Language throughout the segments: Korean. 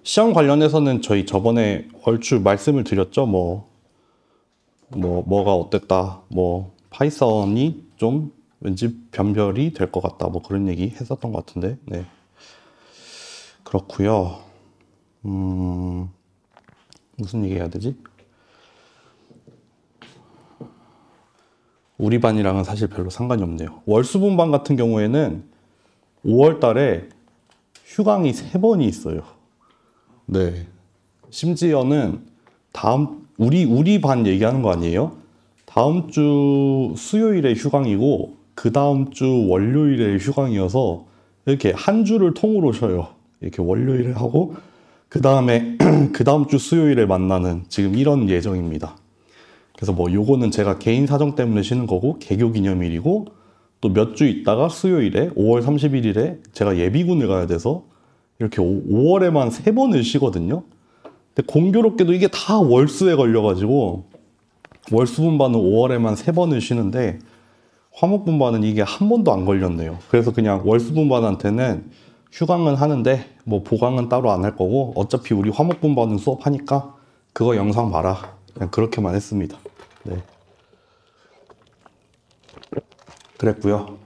시험 관련해서는 저희 저번에 얼추 말씀을 드렸죠. 뭐가 어땠다. 파이썬이 좀 왠지 변별이 될 것 같다. 그런 얘기 했었던 것 같은데. 네. 그렇고요. 무슨 얘기 해야 되지? 우리 반이랑은 사실 별로 상관이 없네요. 월수분반 같은 경우에는 5월 달에 휴강이 3번이 있어요. 네. 심지어는 우리 반 얘기하는 거 아니에요? 다음 주 수요일에 휴강이고, 그 다음 주 월요일에 휴강이어서, 이렇게 한 주를 통으로 쉬어요. 이렇게 월요일에 하고, 그 다음에, 그 다음 주 수요일에 만나는 지금 이런 예정입니다. 그래서 요거는 제가 개인 사정 때문에 쉬는 거고, 개교 기념일이고, 또 몇 주 있다가 수요일에, 5월 31일에 제가 예비군을 가야 돼서, 이렇게 5월에만 3번을 쉬거든요. 근데 공교롭게도 이게 다 월수에 걸려가지고 월수분반은 5월에만 3번을 쉬는데 화목분반은 이게 한 번도 안 걸렸네요. 그래서 그냥 월수분반한테는 휴강은 하는데 보강은 따로 안 할 거고 어차피 우리 화목분반은 수업하니까 그거 영상 봐라. 그냥 그렇게만 했습니다. 네. 그랬고요.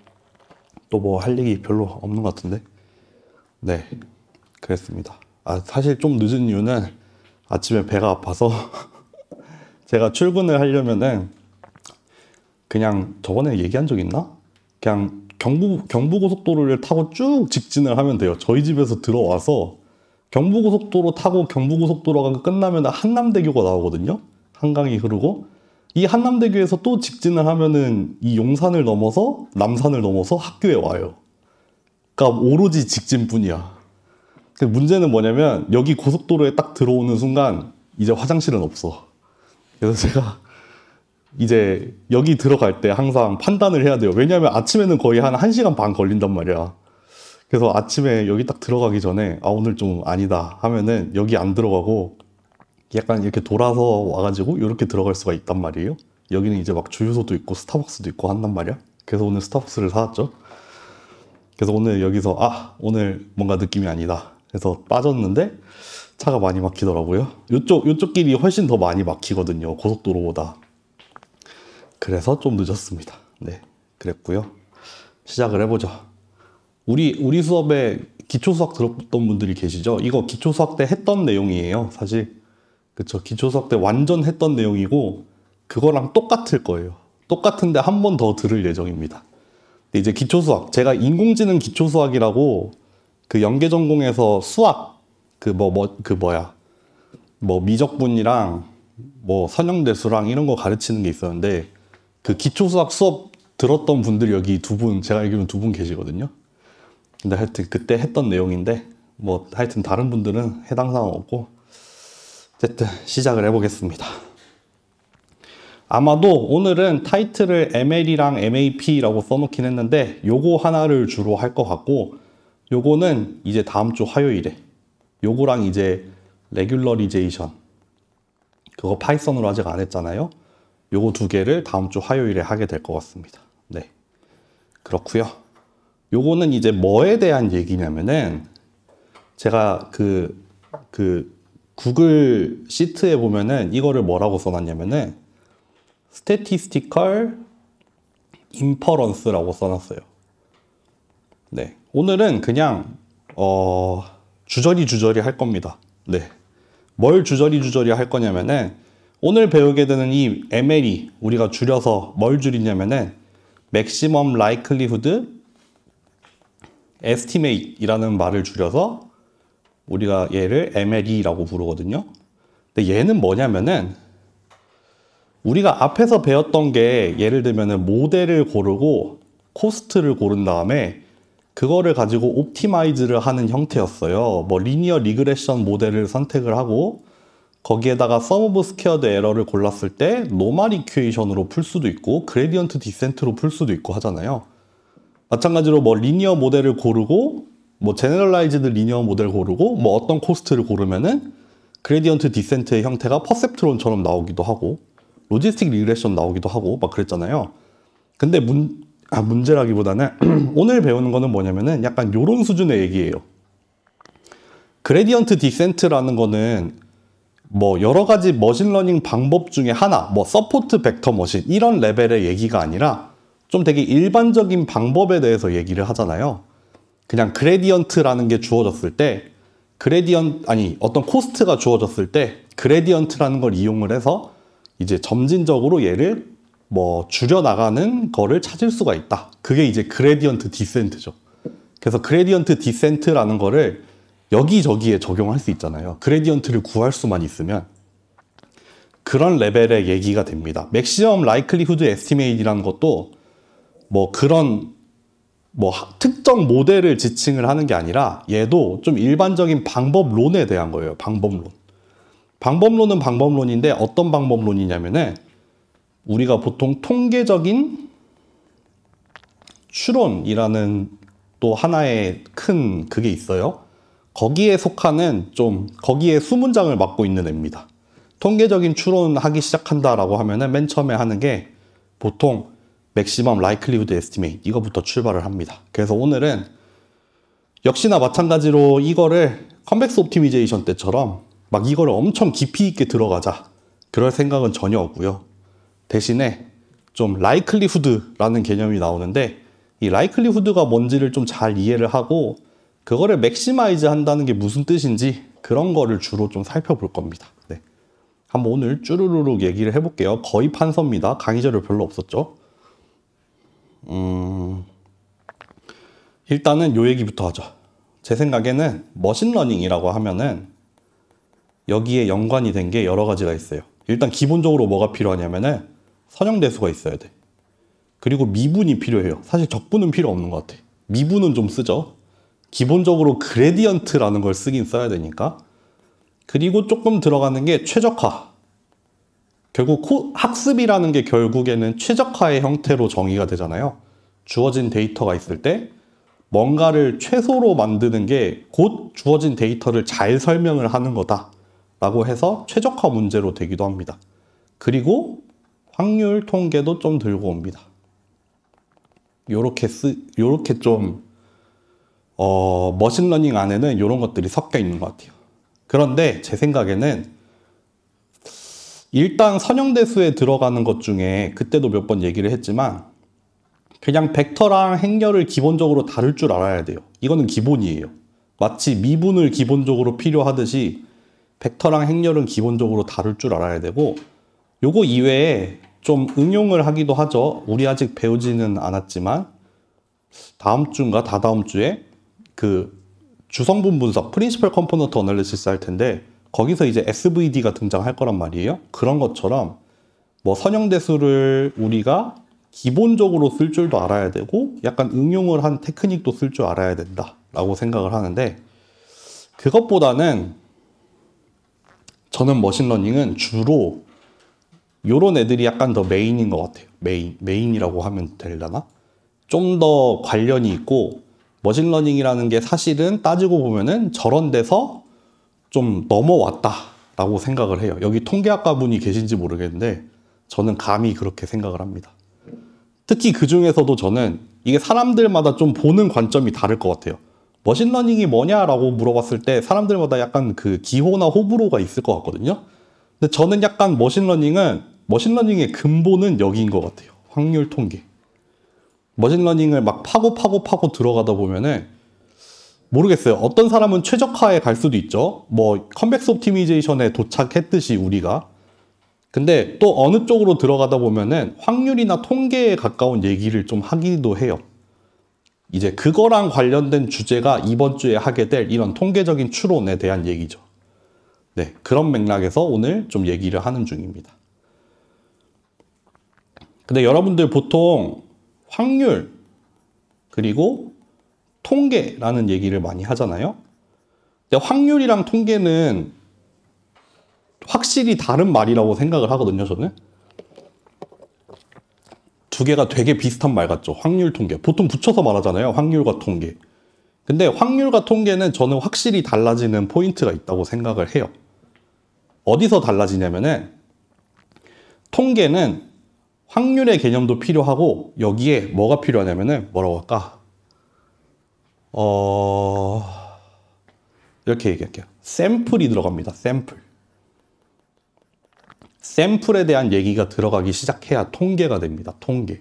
또 할 얘기 별로 없는 것 같은데. 네. 그랬습니다. 사실 좀 늦은 이유는 아침에 배가 아파서 제가 출근을 하려면은 그냥 저번에 얘기한 적 있나? 그냥 경부고속도로를 타고 쭉 직진을 하면 돼요. 저희 집에서 들어와서 경부고속도로 타고 경부고속도로가 끝나면 한남대교가 나오거든요. 한강이 흐르고 이 한남대교에서 또 직진을 하면은 이 용산을 넘어서 남산을 넘어서 학교에 와요. 그러니까 오로지 직진뿐이야. 문제는 뭐냐면 여기 고속도로에 딱 들어오는 순간 이제 화장실은 없어. 그래서 제가 이제 여기 들어갈 때 항상 판단을 해야 돼요. 왜냐하면 아침에는 거의 한 1시간 반 걸린단 말이야. 그래서 아침에 여기 딱 들어가기 전에 오늘 좀 아니다 하면은 여기 안 들어가고 약간 이렇게 돌아서 와가지고 이렇게 들어갈 수가 있단 말이에요. 여기는 이제 막 주유소도 있고 스타벅스도 있고 한단 말이야. 그래서 오늘 스타벅스를 사왔죠. 그래서 오늘 여기서 오늘 뭔가 느낌이 아니다. 그래서 빠졌는데 차가 많이 막히더라고요. 요쪽 길이 훨씬 더 많이 막히거든요. 고속도로보다. 그래서 좀 늦었습니다. 네, 그랬고요. 시작을 해보죠. 우리 수업에 기초수학 들었던 분들이 계시죠? 이거 기초수학 때 했던 내용이에요. 사실 그쵸. 기초수학 때 완전 했던 내용이고 그거랑 똑같을 거예요. 똑같은데 한 번 더 들을 예정입니다. 이제 기초수학, 제가 인공지능 기초수학이라고 그 연계전공에서 수학 미적분이랑 선형대수랑 이런 거 가르치는 게 있었는데 그 기초수학 수업 들었던 분들이 여기 제가 알기로는 2분 계시거든요. 근데 하여튼 그때 했던 내용인데 하여튼 다른 분들은 해당 사항 없고 어쨌든 시작을 해보겠습니다. 아마도 오늘은 타이틀을 ML이랑 MAP라고 써놓긴 했는데 요거 하나를 주로 할 것 같고 요거는 이제 다음 주 화요일에 요거랑 이제 레귤러리제이션 그거 파이썬으로 아직 안 했잖아요. 요거 2개를 다음 주 화요일에 하게 될 것 같습니다. 네, 그렇고요. 요거는 이제 뭐에 대한 얘기냐면은 제가 그 구글 시트에 보면은 이거를 뭐라고 써놨냐면은 statistical inference라고 써놨어요. 네, 오늘은 그냥 주저리 할 겁니다. 네, 뭘 주저리 할 거냐면은 오늘 배우게 되는 이 ML이 우리가 줄여서 뭘 줄이냐면은 maximum likelihood estimate 이라는 말을 줄여서 우리가 얘를 MLE라고 부르거든요. 근데 얘는 뭐냐면은 우리가 앞에서 배웠던 게 예를 들면은 모델을 고르고 코스트를 고른 다음에 그거를 가지고 옵티마이즈를 하는 형태였어요. 리니어 리그레션 모델을 선택을 하고 거기에다가 sum of squared error를 골랐을 때 노멀 이퀘이션으로 풀 수도 있고 그레디언트 디센트로 풀 수도 있고 하잖아요. 마찬가지로 리니어 모델을 고르고 제너럴라이즈드 리니어 모델 고르고 어떤 코스트를 고르면은 그레디언트 디센트의 형태가 퍼셉트론처럼 나오기도 하고 로지스틱 리그레션 나오기도 하고 그랬잖아요. 근데 문제라기보다는 오늘 배우는 거는 뭐냐면은 약간 요런 수준의 얘기예요. 그레디언트 디센트라는 거는 뭐 여러 가지 머신러닝 방법 중에 하나, 뭐 서포트 벡터 머신 이런 레벨의 얘기가 아니라 좀 되게 일반적인 방법에 대해서 얘기를 하잖아요. 그냥 그레디언트라는 게 주어졌을 때 어떤 코스트가 주어졌을 때 그레디언트라는 걸 이용을 해서 이제 점진적으로 얘를 뭐 줄여나가는 거를 찾을 수가 있다. 그게 이제 그레디언트 디센트죠. 그래서 그레디언트 디센트라는 거를 여기저기에 적용할 수 있잖아요. 그레디언트를 구할 수만 있으면 그런 레벨의 얘기가 됩니다. 맥시멈 라이클리후드 에스티메이트라는 것도 뭐 그런 뭐 특정 모델을 지칭을 하는 게 아니라 얘도 좀 일반적인 방법론에 대한 거예요. 방법론. 방법론은 방법론인데 어떤 방법론이냐면은 우리가 보통 통계적인 추론이라는 또 하나의 큰 그게 있어요. 거기에 속하는 거기에 수문장을 맡고 있는 애입니다. 통계적인 추론하기 시작한다라고 하면은 맨 처음에 하는 게 보통 맥시멈 라이클리후드 에스티메이트 이거부터 출발을 합니다. 그래서 오늘은 역시나 마찬가지로 이거를 컨벡스 옵티미제이션 때처럼 막 이거를 엄청 깊이 있게 들어가자 그럴 생각은 전혀 없고요. 대신에 좀 라이클리후드라는 개념이 나오는데 이 라이클리후드가 뭔지를 좀 잘 이해를 하고 그거를 맥시마이즈 한다는 게 무슨 뜻인지 그런 거를 주로 좀 살펴볼 겁니다. 네. 한번 오늘 쭈루루룩 얘기를 해볼게요. 거의 판서입니다. 강의 자료 별로 없었죠. 일단은 요 얘기부터 하죠. 제 생각에는 머신러닝이라고 하면은 여기에 연관이 된 게 여러 가지가 있어요. 일단 기본적으로 뭐가 필요하냐면은 선형대수가 있어야 돼. 그리고 미분이 필요해요. 사실 적분은 필요 없는 것 같아. 미분은 좀 쓰죠. 기본적으로 그레디언트라는 걸 쓰긴 써야 되니까. 그리고 조금 들어가는 게 최적화. 결국 학습이라는 게 결국에는 최적화의 형태로 정의가 되잖아요. 주어진 데이터가 있을 때 뭔가를 최소로 만드는 게 곧 주어진 데이터를 잘 설명을 하는 거다라고 해서 최적화 문제로 되기도 합니다. 그리고 확률 통계도 좀 들고 옵니다. 요렇게 좀 머신러닝 안에는 이런 것들이 섞여 있는 것 같아요. 그런데 제 생각에는 일단 선형대수에 들어가는 것 중에 그때도 몇 번 얘기를 했지만 그냥 벡터랑 행렬을 기본적으로 다룰 줄 알아야 돼요. 이거는 기본이에요. 마치 미분을 기본적으로 필요하듯이 벡터랑 행렬은 기본적으로 다룰 줄 알아야 되고 요거 이외에 좀 응용을 하기도 하죠. 우리 아직 배우지는 않았지만 다음 주인가 다다음 주에 그 주성분 분석, 프린시플 컴포넌트 어널리시스 할 텐데 거기서 이제 SVD가 등장할 거란 말이에요. 그런 것처럼 뭐 선형대수를 우리가 기본적으로 쓸 줄도 알아야 되고 약간 응용을 한 테크닉도 쓸 줄 알아야 된다라고 생각을 하는데 그것보다는 저는 머신러닝은 주로 요런 애들이 약간 더 메인인 것 같아요. 메인이라고 하면 되려나? 좀 더 관련이 있고 머신러닝이라는 게 사실은 따지고 보면은 저런 데서 좀 넘어왔다라고 생각을 해요. 여기 통계학과 분이 계신지 모르겠는데 저는 감히 그렇게 생각을 합니다. 특히 그 중에서도 저는 이게 사람들마다 좀 보는 관점이 다를 것 같아요. 머신러닝이 뭐냐라고 물어봤을 때 사람들마다 약간 그 기호나 호불호가 있을 것 같거든요. 근데 저는 약간 머신러닝의 근본은 여기인 것 같아요. 확률 통계. 머신러닝을 막 파고 들어가다 보면은 모르겠어요. 어떤 사람은 최적화에 갈 수도 있죠. 뭐 컨벡스 옵티미제이션에 도착했듯이 우리가. 근데 또 어느 쪽으로 들어가다 보면은 확률이나 통계에 가까운 얘기를 좀 하기도 해요. 이제 그거랑 관련된 주제가 이번 주에 하게 될 이런 통계적인 추론에 대한 얘기죠. 네, 그런 맥락에서 오늘 좀 얘기를 하는 중입니다. 근데 여러분들 보통 확률 그리고 통계라는 얘기를 많이 하잖아요. 근데 확률이랑 통계는 확실히 다른 말이라고 생각을 하거든요, 저는. 두 개가 되게 비슷한 말 같죠. 확률, 통계. 보통 붙여서 말하잖아요. 확률과 통계. 근데 확률과 통계는 저는 확실히 달라지는 포인트가 있다고 생각을 해요. 어디서 달라지냐면은 통계는 확률의 개념도 필요하고 여기에 뭐가 필요하냐면은 뭐라고 할까? 이렇게 얘기할게요. 샘플이 들어갑니다. 샘플. 샘플에 대한 얘기가 들어가기 시작해야 통계가 됩니다. 통계.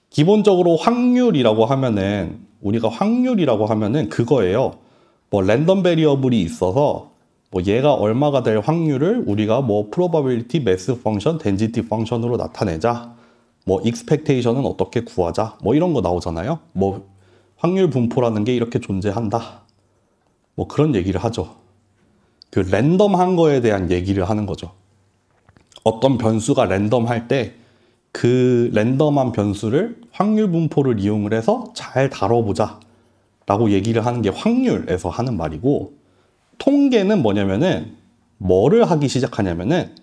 기본적으로 확률이라고 하면은 우리가 확률이라고 하면은 그거예요. 뭐 랜덤 베리어블이 있어서 뭐 얘가 얼마가 될 확률을 우리가 뭐 probability mass function, density function으로 나타내자. 뭐 expectation은 어떻게 구하자. 뭐 이런 거 나오잖아요. 뭐 확률 분포라는 게 이렇게 존재한다. 뭐 그런 얘기를 하죠. 그 랜덤한 거에 대한 얘기를 하는 거죠. 어떤 변수가 랜덤할 때 그 랜덤한 변수를 확률 분포를 이용을 해서 잘 다뤄보자 라고 얘기를 하는 게 확률에서 하는 말이고, 통계는 뭐냐면은 뭐를 하기 시작하냐면은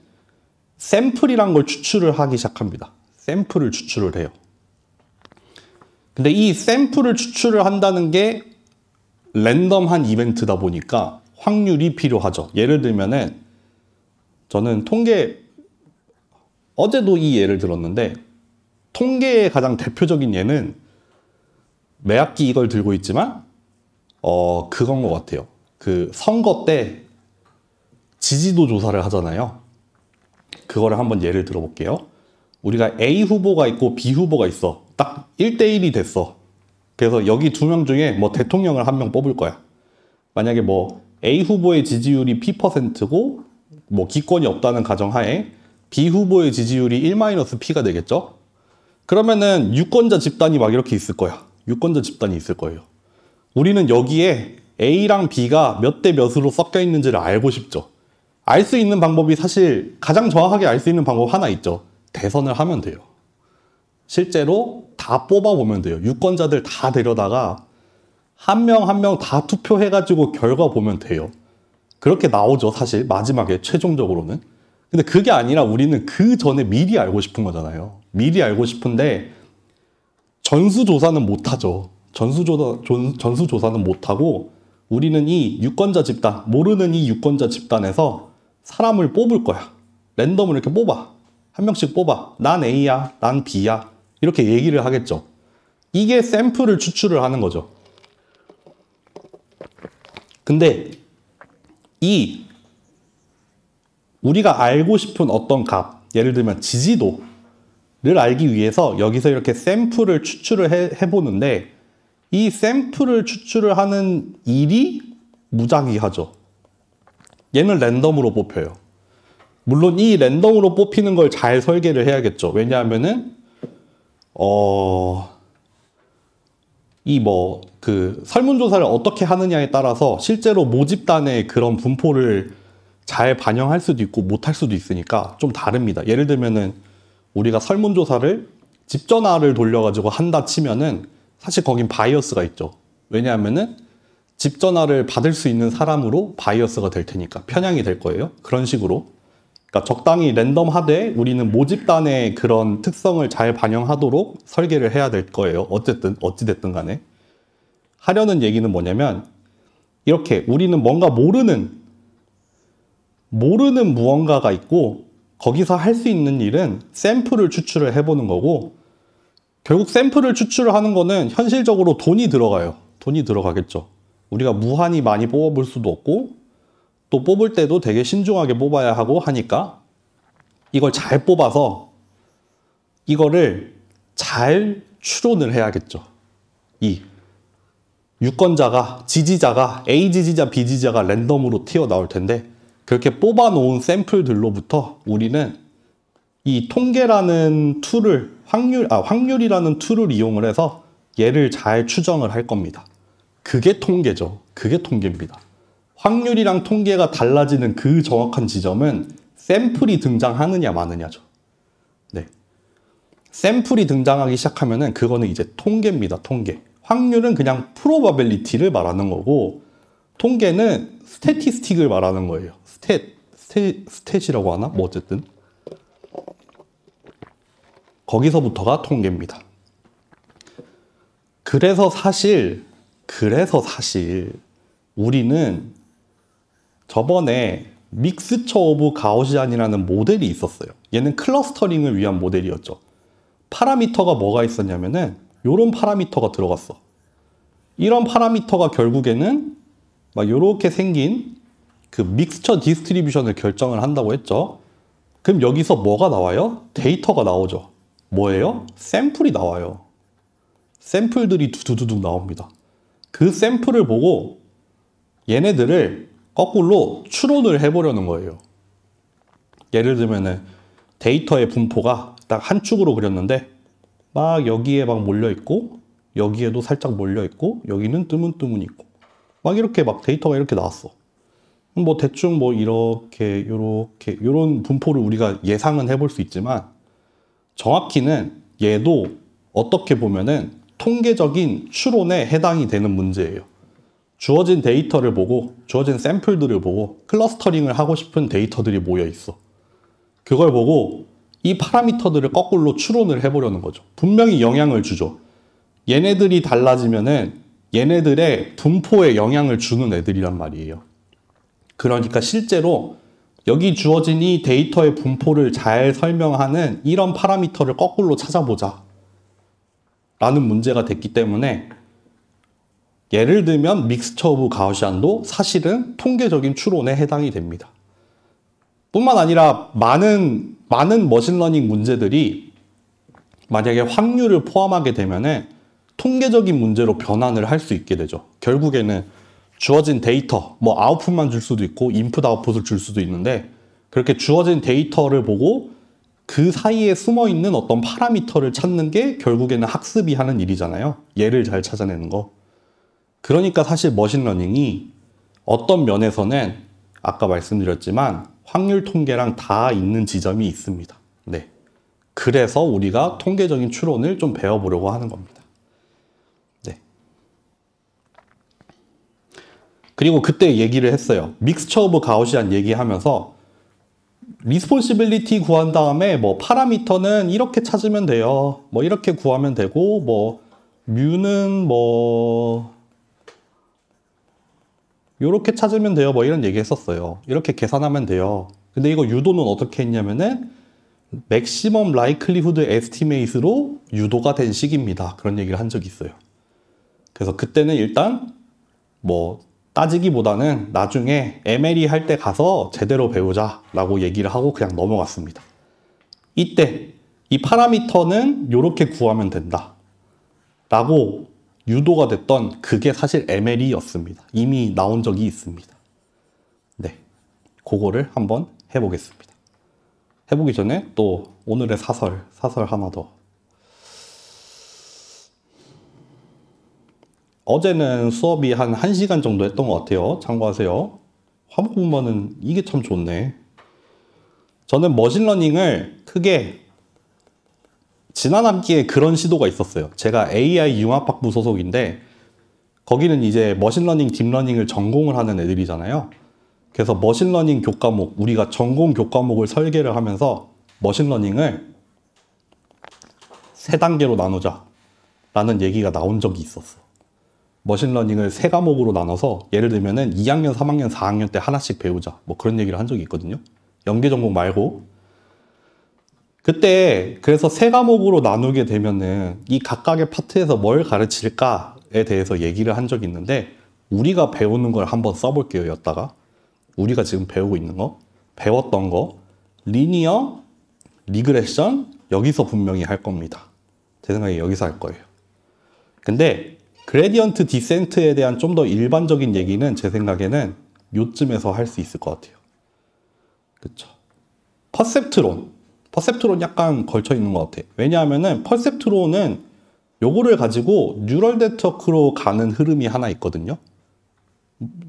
샘플이란 걸 추출을 하기 시작합니다. 샘플을 추출을 해요. 근데 이 샘플을 추출을 한다는 게 랜덤한 이벤트다 보니까 확률이 필요하죠. 예를 들면은 저는 통계, 어제도 이 예를 들었는데 통계의 가장 대표적인 예는 매학기 이걸 들고 있지만 그건 것 같아요. 그 선거 때 지지도 조사를 하잖아요. 그거를 한번 예를 들어볼게요. 우리가 A 후보가 있고 B 후보가 있어. 딱 1대1이 됐어. 그래서 여기 두 명 중에 뭐 대통령을 한 명 뽑을 거야. 만약에 뭐 A 후보의 지지율이 P%고 뭐 기권이 없다는 가정하에 B 후보의 지지율이 1-P가 되겠죠? 그러면은 유권자 집단이 막 이렇게 있을 거야. 유권자 집단이 있을 거예요. 우리는 여기에 A랑 B가 몇 대 몇으로 섞여 있는지를 알고 싶죠. 알 수 있는 방법이 사실 가장 정확하게 알 수 있는 방법 하나 있죠. 대선을 하면 돼요. 실제로 다 뽑아보면 돼요. 유권자들 다 데려다가 한 명 한 명 다 투표해가지고 결과 보면 돼요. 그렇게 나오죠. 사실 마지막에 최종적으로는. 근데 그게 아니라 우리는 그 전에 미리 알고 싶은 거잖아요. 미리 알고 싶은데 전수조사는 못하죠. 전수조사는 못하고 우리는 이 유권자 집단, 모르는 이 유권자 집단에서 사람을 뽑을 거야. 랜덤으로 이렇게 뽑아. 한 명씩 뽑아. 난 A야, 난 B야. 이렇게 얘기를 하겠죠. 이게 샘플을 추출을 하는 거죠. 근데 이 우리가 알고 싶은 어떤 값, 예를 들면 지지도를 알기 위해서 여기서 이렇게 샘플을 추출을 해보는데 이 샘플을 추출을 하는 일이 무작위하죠. 얘는 랜덤으로 뽑혀요. 물론 이 랜덤으로 뽑히는 걸 잘 설계를 해야겠죠. 왜냐하면은 설문조사를 어떻게 하느냐에 따라서 실제로 모집단의 그런 분포를 잘 반영할 수도 있고 못할 수도 있으니까 좀 다릅니다. 예를 들면은 우리가 설문조사를 집 전화를 돌려가지고 한다 치면은 사실 거긴 바이어스가 있죠. 왜냐하면은 집 전화를 받을 수 있는 사람으로 바이어스가 될 테니까 편향이 될 거예요. 그런 식으로. 그러니까 적당히 랜덤하되 우리는 모집단의 그런 특성을 잘 반영하도록 설계를 해야 될 거예요. 어찌됐든 간에. 하려는 얘기는 뭐냐면 이렇게 우리는 뭔가 모르는 무언가가 있고 거기서 할 수 있는 일은 샘플을 추출을 해보는 거고, 결국 샘플을 추출을 하는 거는 현실적으로 돈이 들어가요. 돈이 들어가겠죠. 우리가 무한히 많이 뽑아볼 수도 없고 또 뽑을 때도 되게 신중하게 뽑아야 하고 하니까 이걸 잘 뽑아서 이거를 잘 추론을 해야겠죠. 이 유권자가, 지지자가 A 지지자, B 지지자가 랜덤으로 튀어나올 텐데 그렇게 뽑아놓은 샘플들로부터 우리는 이 통계라는 툴을, 확률이라는 툴을 이용을 해서 얘를 잘 추정을 할 겁니다. 그게 통계죠. 그게 통계입니다. 확률이랑 통계가 달라지는 그 정확한 지점은 샘플이 등장하느냐 마느냐죠. 네. 샘플이 등장하기 시작하면은 그거는 이제 통계입니다. 통계. 확률은 그냥 프로바빌리티를 말하는 거고 통계는 스태티스틱을 말하는 거예요. 스탯이라고 하나? 뭐 어쨌든 거기서부터가 통계입니다. 그래서 사실 우리는 저번에 믹스처 오브 가우시안이라는 모델이 있었어요. 얘는 클러스터링을 위한 모델이었죠. 파라미터가 뭐가 있었냐면은 이런 파라미터가 들어갔어. 이런 파라미터가 결국에는 막 요렇게 생긴 그 믹스처 디스트리뷰션을 결정을 한다고 했죠. 그럼 여기서 뭐가 나와요? 데이터가 나오죠. 뭐예요? 샘플이 나와요. 샘플들이 두두두둑 나옵니다. 그 샘플을 보고 얘네들을 거꾸로 추론을 해보려는 거예요. 예를 들면은 데이터의 분포가 딱 한 축으로 그렸는데 막 여기에 막 몰려 있고 여기에도 살짝 몰려 있고 여기는 뜨문뜨문 있고 막 이렇게 막 데이터가 이렇게 나왔어. 뭐 대충 뭐 이렇게 요렇게 요런 분포를 우리가 예상은 해볼 수 있지만 정확히는 얘도 어떻게 보면은 통계적인 추론에 해당이 되는 문제예요. 주어진 데이터를 보고 주어진 샘플들을 보고 클러스터링을 하고 싶은 데이터들이 모여 있어. 그걸 보고 이 파라미터들을 거꾸로 추론을 해보려는 거죠. 분명히 영향을 주죠. 얘네들이 달라지면은 얘네들의 분포에 영향을 주는 애들이란 말이에요. 그러니까 실제로 여기 주어진 이 데이터의 분포를 잘 설명하는 이런 파라미터를 거꾸로 찾아보자 라는 문제가 됐기 때문에 예를 들면 믹스처 오브 가우시안도 사실은 통계적인 추론에 해당이 됩니다. 뿐만 아니라 많은 머신러닝 문제들이 만약에 확률을 포함하게 되면은 통계적인 문제로 변환을 할 수 있게 되죠. 결국에는 주어진 데이터, 뭐 아웃풋만 줄 수도 있고 인풋 아웃풋을 줄 수도 있는데 그렇게 주어진 데이터를 보고 그 사이에 숨어 있는 어떤 파라미터를 찾는 게 결국에는 학습이 하는 일이잖아요. 얘를 잘 찾아내는 거. 그러니까 사실 머신러닝이 어떤 면에서는 아까 말씀드렸지만 확률 통계랑 다 있는 지점이 있습니다. 네. 그래서 우리가 통계적인 추론을 좀 배워보려고 하는 겁니다. 네. 그리고 그때 얘기를 했어요. 믹스처 오브 가우시안 얘기하면서 리스폰시빌리티 구한 다음에 뭐 파라미터는 이렇게 찾으면 돼요. 뭐 이렇게 구하면 되고 뭐 뮤는 뭐 요렇게 찾으면 돼요. 뭐 이런 얘기 했었어요. 이렇게 계산하면 돼요. 근데 이거 유도는 어떻게 했냐면은 맥시멈 라이클리후드 에스티메이트로 유도가 된 식입니다. 그런 얘기를 한 적이 있어요. 그래서 그때는 일단 뭐 따지기보다는 나중에 MLE 할 때 가서 제대로 배우자 라고 얘기를 하고 그냥 넘어갔습니다. 이때 이 파라미터는 요렇게 구하면 된다 라고 유도가 됐던 그게 사실 MLE였습니다. 이미 나온 적이 있습니다. 네, 그거를 한번 해보겠습니다. 해보기 전에 또 오늘의 사설 하나 더. 어제는 수업이 한 1시간 정도 했던 것 같아요. 참고하세요. 화목 보면은 이게 참 좋네. 저는 머신러닝을 크게 지난 학기에 그런 시도가 있었어요. 제가 AI 융합학부 소속인데 거기는 이제 머신러닝, 딥러닝을 전공을 하는 애들이잖아요. 그래서 머신러닝 교과목, 우리가 전공 교과목을 설계를 하면서 머신러닝을 3단계로 나누자 라는 얘기가 나온 적이 있었어. 머신러닝을 3과목으로 나눠서 예를 들면은 2학년, 3학년, 4학년 때 하나씩 배우자 뭐 그런 얘기를 한 적이 있거든요. 연계 전공 말고. 그때 그래서 3과목으로 나누게 되면은 이 각각의 파트에서 뭘 가르칠까에 대해서 얘기를 한 적이 있는데 우리가 배우는 걸 한번 써볼게요. 여기다가 우리가 지금 배우고 있는 거, 배웠던 거, 리니어, 리그레션 여기서 분명히 할 겁니다. 제 생각에 여기서 할 거예요. 근데 그레디언트 디센트에 대한 좀 더 일반적인 얘기는 제 생각에는 요쯤에서 할 수 있을 것 같아요. 그쵸? 퍼셉트론 약간 걸쳐 있는 것 같아. 왜냐하면은 퍼셉트론은 요거를 가지고 뉴럴 네트워크로 가는 흐름이 하나 있거든요.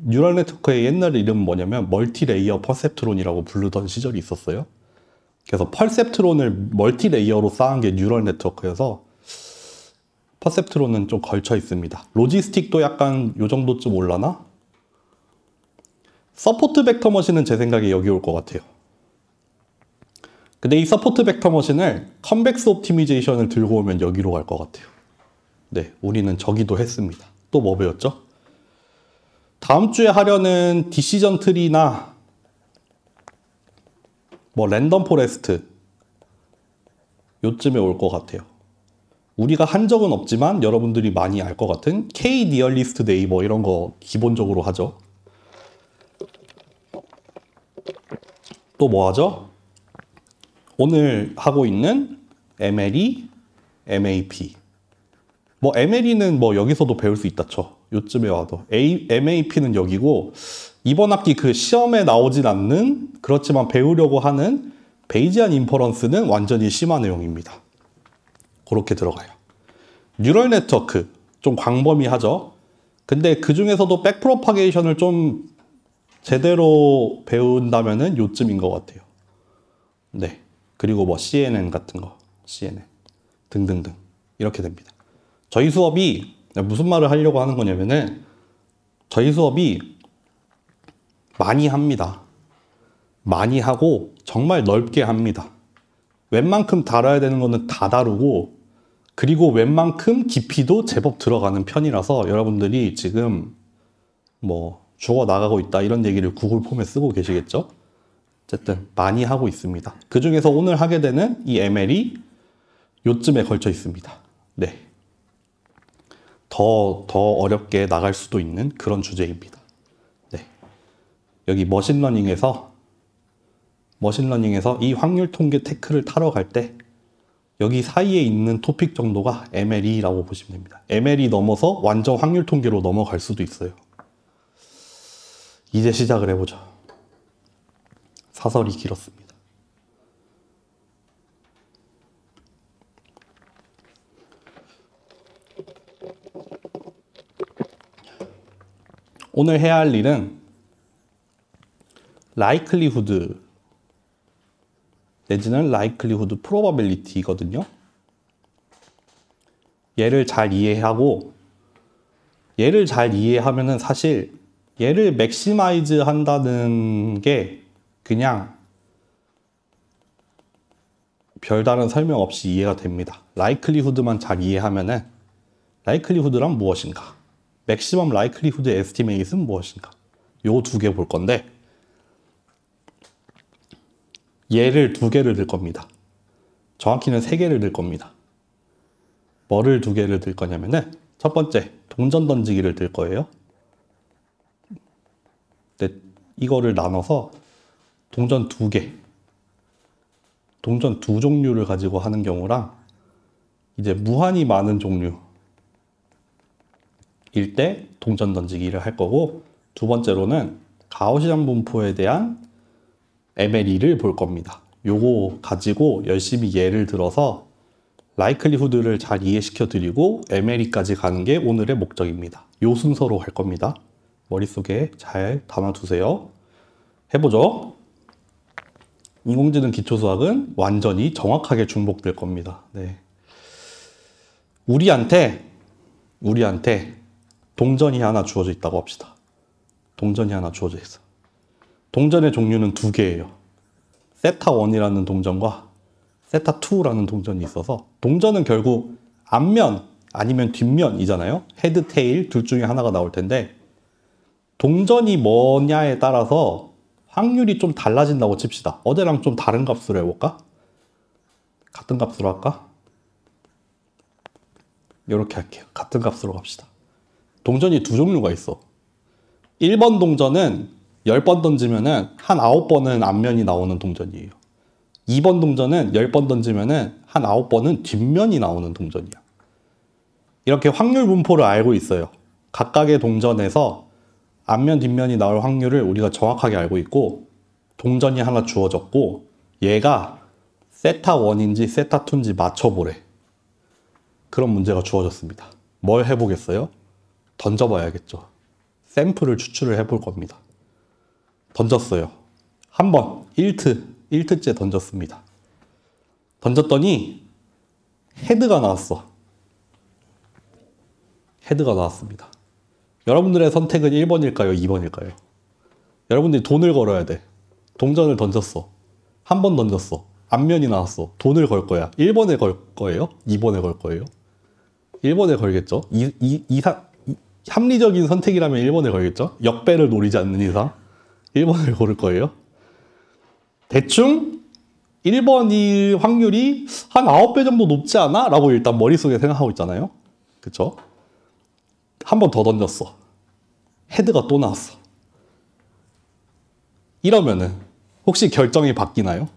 뉴럴 네트워크의 옛날 이름은 뭐냐면 멀티레이어 퍼셉트론이라고 부르던 시절이 있었어요. 그래서 퍼셉트론을 멀티레이어로 쌓은 게 뉴럴 네트워크여서 퍼셉트론은 좀 걸쳐 있습니다. 로지스틱도 약간 요 정도쯤 올라나? 서포트 벡터 머신은 제 생각에 여기 올 것 같아요. 근데 이 서포트 벡터 머신을 컨벡스 옵티미제이션을 들고 오면 여기로 갈 것 같아요. 네, 우리는 저기도 했습니다. 또 뭐 배웠죠? 다음 주에 하려는 디시전 트리나 뭐 랜덤 포레스트 요쯤에 올 것 같아요. 우리가 한 적은 없지만 여러분들이 많이 알 것 같은 K 니얼리스트 네이버 이런 거 기본적으로 하죠. 또 뭐 하죠? 오늘 하고 있는 MLE, MAP. 뭐 MLE는 뭐 여기서도 배울 수 있다 쳐. 요쯤에 와도. MAP는 여기고 이번 학기 그 시험에 나오진 않는 그렇지만 배우려고 하는 베이지안 인퍼런스는 완전히 심화 내용입니다. 그렇게 들어가요. 뉴럴 네트워크 좀 광범위하죠. 근데 그 중에서도 백 프로파게이션을 좀 제대로 배운다면은 요쯤인 것 같아요. 네. 그리고 뭐 CNN 같은 거, CNN 등등등 이렇게 됩니다. 저희 수업이 무슨 말을 하려고 하는 거냐면은 저희 수업이 많이 합니다. 많이 하고 정말 넓게 합니다. 웬만큼 다뤄야 되는 거는 다 다루고 그리고 웬만큼 깊이도 제법 들어가는 편이라서 여러분들이 지금 뭐 죽어 나가고 있다 이런 얘기를 구글 폼에 쓰고 계시겠죠? 어쨌든 많이 하고 있습니다. 그 중에서 오늘 하게 되는 이 ML이 요쯤에 걸쳐 있습니다. 네. 더 어렵게 나갈 수도 있는 그런 주제입니다. 네. 여기 머신러닝에서 이 확률 통계 테크를 타러 갈 때 여기 사이에 있는 토픽 정도가 MLE라고 보시면 됩니다. MLE 넘어서 완전 확률 통계로 넘어갈 수도 있어요. 이제 시작을 해보죠. 사설이 길었습니다. 오늘 해야 할 일은 likelihood 내지는 likelihood probability거든요. 얘를 잘 이해하고 얘를 잘 이해하면은 사실 얘를 맥시마이즈 한다는 게 그냥 별다른 설명 없이 이해가 됩니다. likelihood만 잘 이해하면은 likelihood란 무엇인가? maximum likelihood estimate은 무엇인가? 요 두 개 볼 건데 얘를 두 개를 들 겁니다. 정확히는 세 개를 들 겁니다. 뭐를 두 개를 들 거냐면은 첫 번째 동전 던지기를 들 거예요. 근데 이거를 나눠서 동전 두 개, 동전 두 종류를 가지고 하는 경우랑 이제 무한히 많은 종류일 때 동전 던지기를 할 거고 두 번째로는 가우시안 분포에 대한 MLE를 볼 겁니다. 요거 가지고 열심히 예를 들어서 likelihood를 잘 이해시켜 드리고 MLE까지 가는 게 오늘의 목적입니다. 요 순서로 할 겁니다. 머릿속에 잘 담아두세요. 해보죠. 인공지능 기초수학은 완전히 정확하게 중복될 겁니다. 네. 우리한테 동전이 하나 주어져 있다고 합시다. 동전이 하나 주어져 있어. 동전의 종류는 두 개예요. 세타1이라는 동전과 세타2라는 동전이 있어서 동전은 결국 앞면 아니면 뒷면이잖아요. 헤드, 테일 둘 중에 하나가 나올 텐데 동전이 뭐냐에 따라서 확률이 좀 달라진다고 칩시다. 어제랑 좀 다른 값으로 해볼까? 같은 값으로 할까? 이렇게 할게요. 같은 값으로 갑시다. 동전이 두 종류가 있어. 1번 동전은 10번 던지면은 한 9번은 앞면이 나오는 동전이에요. 2번 동전은 10번 던지면은 한 9번은 뒷면이 나오는 동전이야. 이렇게 확률 분포를 알고 있어요. 각각의 동전에서 앞면, 뒷면이 나올 확률을 우리가 정확하게 알고 있고 동전이 하나 주어졌고 얘가 세타1인지 세타2인지 맞춰보래. 그런 문제가 주어졌습니다. 뭘 해보겠어요? 던져봐야겠죠. 샘플을 추출을 해볼 겁니다. 던졌어요. 한 번 1트째 던졌습니다. 던졌더니 헤드가 나왔어. 헤드가 나왔습니다. 여러분들의 선택은 1번일까요? 2번일까요? 여러분들이 돈을 걸어야 돼. 동전을 던졌어. 한 번 던졌어. 앞면이 나왔어. 돈을 걸 거야. 1번에 걸 거예요? 2번에 걸 거예요? 1번에 걸겠죠? 합리적인 선택이라면 1번에 걸겠죠? 역배를 노리지 않는 이상 1번을 고를 거예요. 대충 1번이 확률이 한 9배 정도 높지 않아? 라고 일단 머릿속에 생각하고 있잖아요. 그쵸? 한 번 더 던졌어. 헤드가 또 나왔어. 이러면은 혹시 결정이 바뀌나요?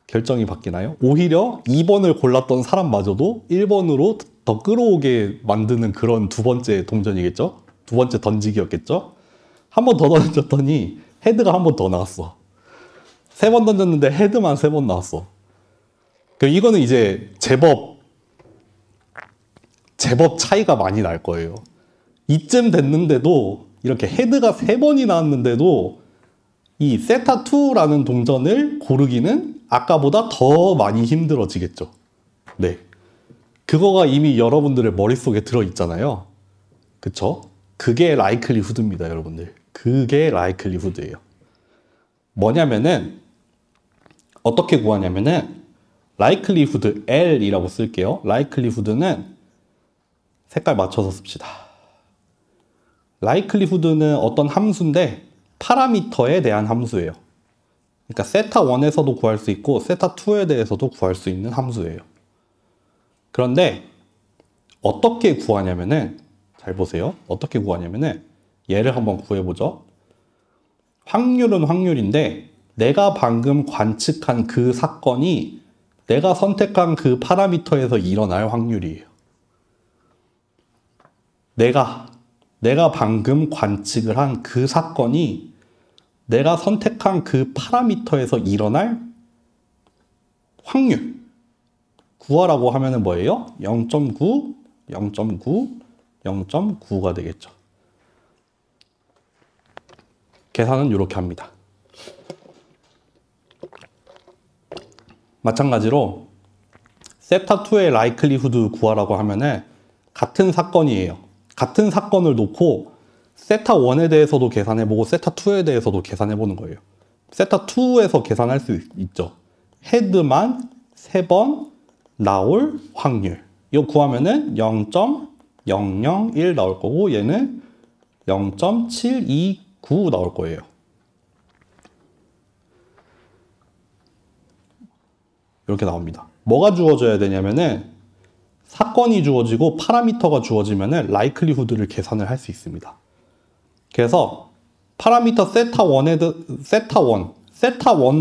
결정이 바뀌나요? 오히려 2번을 골랐던 사람마저도 1번으로 더 끌어오게 만드는 그런 두 번째 동전이겠죠? 두 번째 던지기였겠죠? 한 번 더 던졌더니 헤드가 한 번 더 나왔어. 3번 던졌는데 헤드만 3번 나왔어. 이거는 이제 제법 차이가 많이 날 거예요. 이쯤 됐는데도 이렇게 헤드가 3번이 나왔는데도 이 세타2라는 동전을 고르기는 아까보다 더 많이 힘들어지겠죠. 네. 그거가 이미 여러분들의 머릿속에 들어있잖아요. 그쵸? 그게 라이클리후드입니다, 여러분들. 그게 라이클리후드예요. 뭐냐면은 어떻게 구하냐면은 라이클리후드 L이라고 쓸게요. 라이클리후드는 색깔 맞춰서 씁시다. 라이클리후드는 어떤 함수인데 파라미터에 대한 함수예요. 그러니까 세타1에서도 구할 수 있고 세타2에 대해서도 구할 수 있는 함수예요. 그런데 어떻게 구하냐면은 잘 보세요. 어떻게 구하냐면은 얘를 한번 구해보죠. 확률은 확률인데 내가 방금 관측한 그 사건이 내가 선택한 그 파라미터에서 일어날 확률이에요. 내가 방금 관측을 한 그 사건이 내가 선택한 그 파라미터에서 일어날 확률. 구하라고 하면은 뭐예요? 0.9, 0.9, 0.9가 되겠죠. 계산은 이렇게 합니다. 마찬가지로 세타2의 라이클리후드 구하라고 하면은 같은 사건이에요. 같은 사건을 놓고 세타1에 대해서도 계산해보고 세타2에 대해서도 계산해보는 거예요. 세타2에서 계산할 수 있죠. 헤드만 3번 나올 확률. 이거 구하면은 0.001 나올 거고 얘는 0.729 나올 거예요. 이렇게 나옵니다. 뭐가 주어져야 되냐면은 사건이 주어지고 파라미터가 주어지면은 라이클리후드를 계산을 할 수 있습니다. 그래서 파라미터 세타1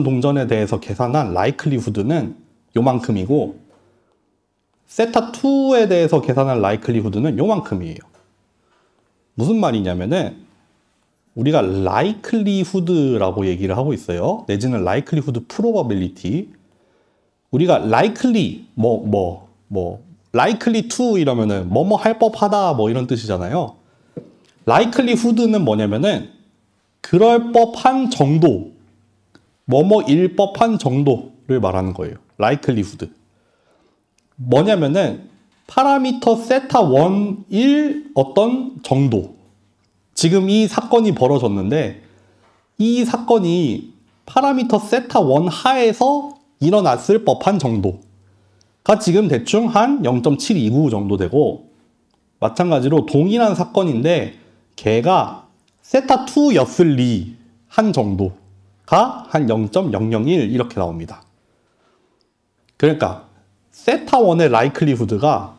동전에 대해서 계산한 라이클리후드는 요만큼이고 세타2에 대해서 계산한 라이클리후드는 요만큼이에요. 무슨 말이냐면은 우리가 라이클리후드라고 얘기를 하고 있어요. 내지는 라이클리후드 프로바빌리티. 우리가 likely likely to 이러면은 뭐뭐 할 법하다 뭐 이런 뜻이잖아요. likelihood는 뭐냐면은 그럴 법한 정도, 뭐뭐일 법한 정도를 말하는 거예요. likelihood. 뭐냐면은 파라미터 세타1일 어떤 정도. 지금 이 사건이 벌어졌는데 이 사건이 파라미터 세타1 하에서 일어났을 법한 정도가 지금 대충 한 0.729 정도 되고 마찬가지로 동일한 사건인데 걔가 세타2였을 리 한 정도가 한 0.001 이렇게 나옵니다. 그러니까 세타1의 라이클리후드가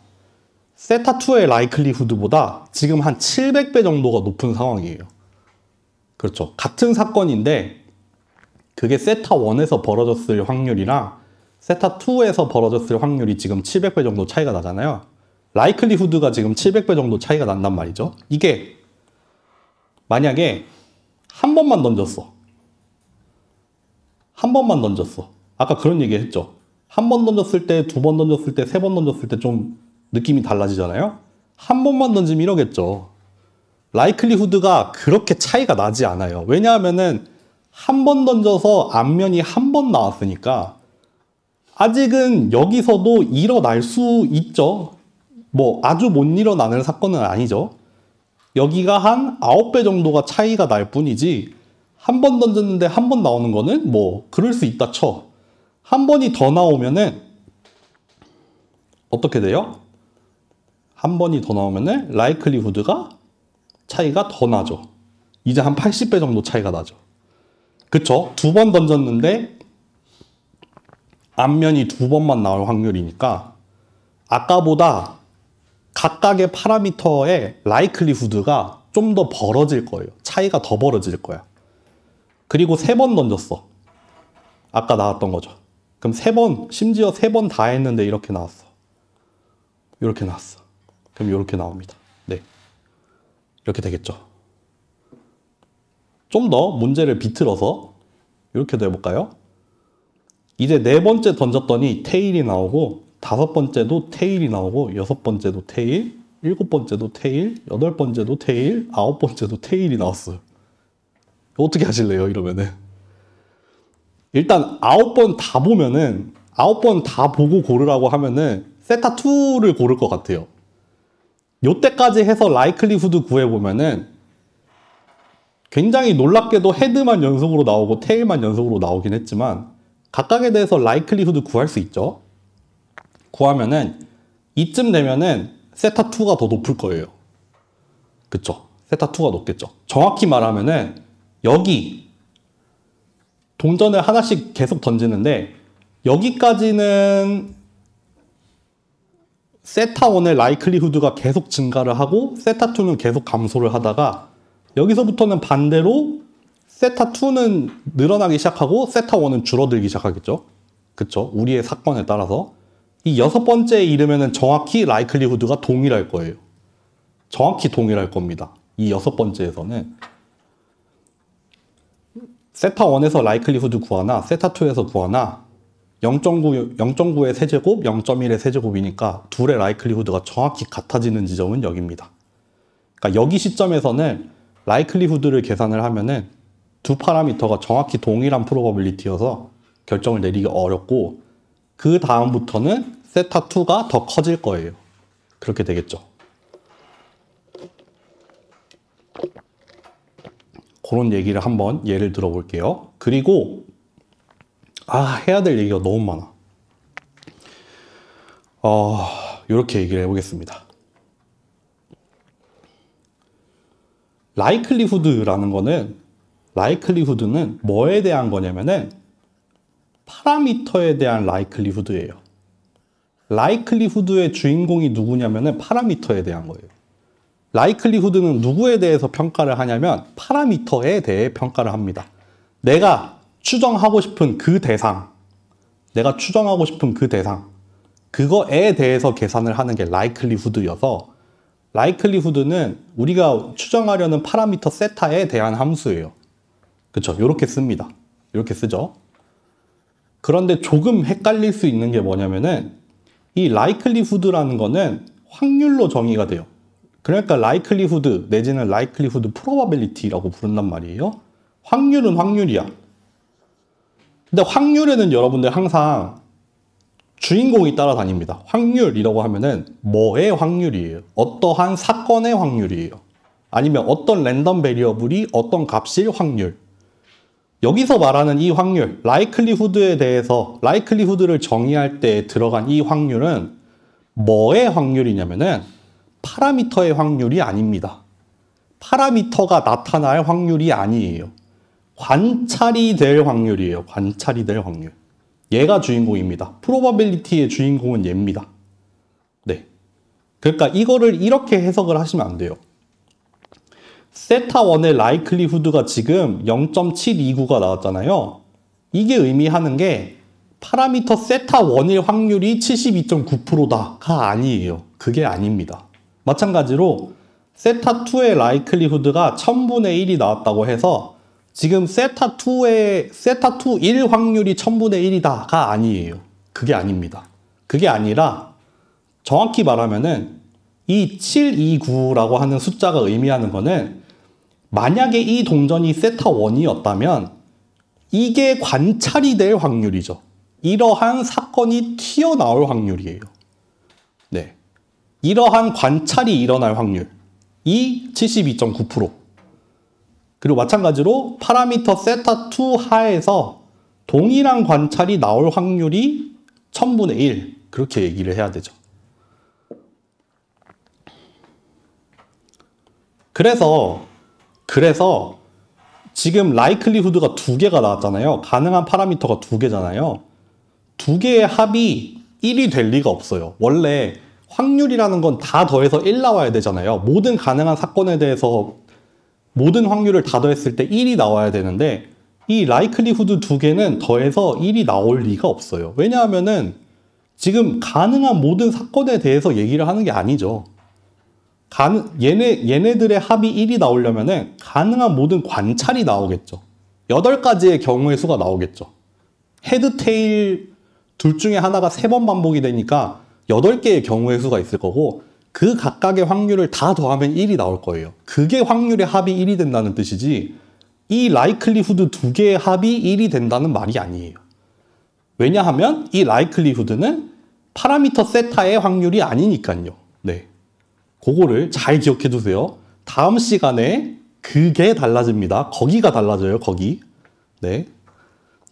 세타2의 라이클리후드보다 지금 한 700배 정도가 높은 상황이에요. 그렇죠. 같은 사건인데 그게 세타1에서 벌어졌을 확률이랑 세타2에서 벌어졌을 확률이 지금 700배 정도 차이가 나잖아요. 라이클리후드가 지금 700배 정도 차이가 난단 말이죠. 이게 만약에 한 번만 던졌어. 한 번만 던졌어. 아까 그런 얘기 했죠. 한 번 던졌을 때, 2번 던졌을 때, 3번 던졌을 때 좀 느낌이 달라지잖아요. 한 번만 던지면 이러겠죠. 라이클리후드가 그렇게 차이가 나지 않아요. 왜냐하면은 한 번 던져서 앞면이 한 번 나왔으니까 아직은 여기서도 일어날 수 있죠. 뭐 아주 못 일어나는 사건은 아니죠. 여기가 한 9배 정도가 차이가 날 뿐이지 한 번 던졌는데 한 번 나오는 거는 뭐 그럴 수 있다 쳐. 한 번이 더 나오면은 어떻게 돼요? 한 번이 더 나오면은 라이클리후드가 차이가 더 나죠. 이제 한 80배 정도 차이가 나죠. 그쵸? 2번 던졌는데 앞면이 2번만 나올 확률이니까 아까보다 각각의 파라미터의 라이클리후드가 좀 더 벌어질 거예요. 차이가 더 벌어질 거야. 그리고 3번 던졌어. 아까 나왔던 거죠. 그럼 3번, 심지어 3번 다 했는데 이렇게 나왔어. 이렇게 나왔어. 그럼 이렇게 나옵니다. 네. 이렇게 되겠죠. 좀 더 문제를 비틀어서 이렇게도 해볼까요? 이제 4번째 던졌더니 테일이 나오고 5번째도 테일이 나오고 6번째도 테일, 7번째도 테일, 8번째도 테일, 9번째도 테일이 나왔어요. 어떻게 하실래요? 이러면은 일단 9번 다 보면은 9번 다 보고 고르라고 하면은 세타2를 고를 것 같아요. 요때까지 해서 라이클리후드 구해보면은 굉장히 놀랍게도 헤드만 연속으로 나오고 테일만 연속으로 나오긴 했지만 각각에 대해서 라이클리후드 구할 수 있죠. 구하면은 이쯤 되면은 세타2가 더 높을 거예요. 그쵸? 세타2가 높겠죠. 정확히 말하면은 여기 동전을 하나씩 계속 던지는데 여기까지는 세타1의 라이클리후드가 계속 증가를 하고 세타2는 계속 감소를 하다가 여기서부터는 반대로 세타2는 늘어나기 시작하고 세타1은 줄어들기 시작하겠죠. 그쵸? 우리의 사건에 따라서 이 6번째에 이르면은 정확히 라이클리후드가 동일할 거예요. 정확히 동일할 겁니다. 이 6번째에서는 세타1에서 라이클리후드 구하나 세타2에서 구하나 0.9의 세제곱, 0.1의 세제곱이니까 둘의 라이클리후드가 정확히 같아지는 지점은 여기입니다. 그러니까 여기 시점에서는 라이클리후드를 계산을 하면은 두 파라미터가 정확히 동일한 프로버빌리티여서 결정을 내리기 어렵고 그 다음부터는 세타2가 더 커질 거예요. 그렇게 되겠죠. 그런 얘기를 한번 예를 들어 볼게요. 그리고 해야 될 얘기가 너무 많아. 이렇게 얘기를 해보겠습니다. 라이클리후드는 뭐에 대한 거냐면은 파라미터에 대한 라이클리후드예요. 라이클리후드의 주인공이 누구냐면은 파라미터에 대한 거예요. 라이클리후드는 누구에 대해서 평가를 하냐면 파라미터에 대해 평가를 합니다. 내가 추정하고 싶은 그 대상, 그거에 대해서 계산을 하는 게 라이클리후드여서 라이클리후드는 우리가 추정하려는 파라미터 세타에 대한 함수예요. 그쵸? 이렇게 씁니다. 이렇게 쓰죠. 그런데 조금 헷갈릴 수 있는 게 뭐냐면은 이 라이클리후드라는 거는 확률로 정의가 돼요. 그러니까 라이클리후드 내지는 라이클리후드 프로바빌리티라고 부른단 말이에요. 확률은 확률이야. 근데 확률에는 여러분들 항상 주인공이 따라다닙니다. 확률이라고 하면은 뭐의 확률이에요? 어떠한 사건의 확률이에요. 아니면 어떤 랜덤 베리어블이 어떤 값일 확률. 여기서 말하는 이 확률, 라이클리후드에 대해서 라이클리후드를 정의할 때 들어간 이 확률은 뭐의 확률이냐면은 파라미터의 확률이 아닙니다. 파라미터가 나타날 확률이 아니에요. 관찰이 될 확률이에요. 관찰이 될 확률. 얘가 주인공입니다. 프로바빌리티의 주인공은 얘입니다. 네. 그러니까 이거를 이렇게 해석을 하시면 안 돼요. 세타1의 라이클리후드가 지금 0.729가 나왔잖아요. 이게 의미하는 게 파라미터 세타1일 확률이 72.9%다가 아니에요. 그게 아닙니다. 마찬가지로 세타2의 라이클리후드가 1000분의 1이 나왔다고 해서 지금 세타2 1 확률이 1000분의 1이다가 아니에요. 그게 아닙니다. 그게 아니라 정확히 말하면은 이 729라고 하는 숫자가 의미하는 거는 만약에 이 동전이 세타1이었다면 이게 관찰이 될 확률이죠. 이러한 사건이 튀어나올 확률이에요. 네. 이러한 관찰이 일어날 확률. 이 72.9%. 그리고 마찬가지로 파라미터 세타2 하에서 동일한 관찰이 나올 확률이 1000분의 1. 그렇게 얘기를 해야 되죠. 그래서 지금 라이클리후드가 2개가 나왔잖아요. 가능한 파라미터가 2개잖아요. 2개의 합이 1이 될 리가 없어요. 원래 확률이라는 건 다 더해서 1 나와야 되잖아요. 모든 가능한 사건에 대해서 모든 확률을 다 더했을 때 1이 나와야 되는데 이 likelihood 두 개는 더해서 1이 나올 리가 없어요. 왜냐하면은 지금 가능한 모든 사건에 대해서 얘기를 하는 게 아니죠. 얘네들의 합이 1이 나오려면은 가능한 모든 관찰이 나오겠죠. 8가지의 경우의 수가 나오겠죠. 헤드, 테일 둘 중에 하나가 3번 반복이 되니까 8개의 경우의 수가 있을 거고 그 각각의 확률을 다 더하면 1이 나올 거예요. 그게 확률의 합이 1이 된다는 뜻이지 이 likelihood 두 개의 합이 1이 된다는 말이 아니에요. 왜냐하면 이 likelihood는 파라미터 세타의 확률이 아니니까요. 네, 그거를 잘 기억해 두세요. 다음 시간에 그게 달라집니다. 거기가 달라져요. 거기. 네,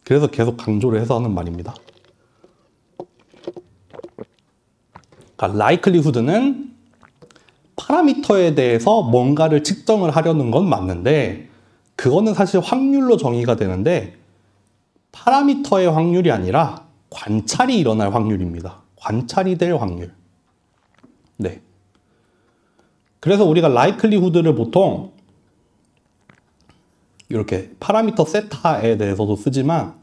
그래서 계속 강조를 해서 하는 말입니다. 그러니까 likelihood는 파라미터에 대해서 뭔가를 측정을 하려는 건 맞는데 그거는 사실 확률로 정의가 되는데 파라미터의 확률이 아니라 관찰이 일어날 확률입니다. 관찰이 될 확률. 네. 그래서 우리가 likelihood를 보통 이렇게 파라미터 세타에 대해서도 쓰지만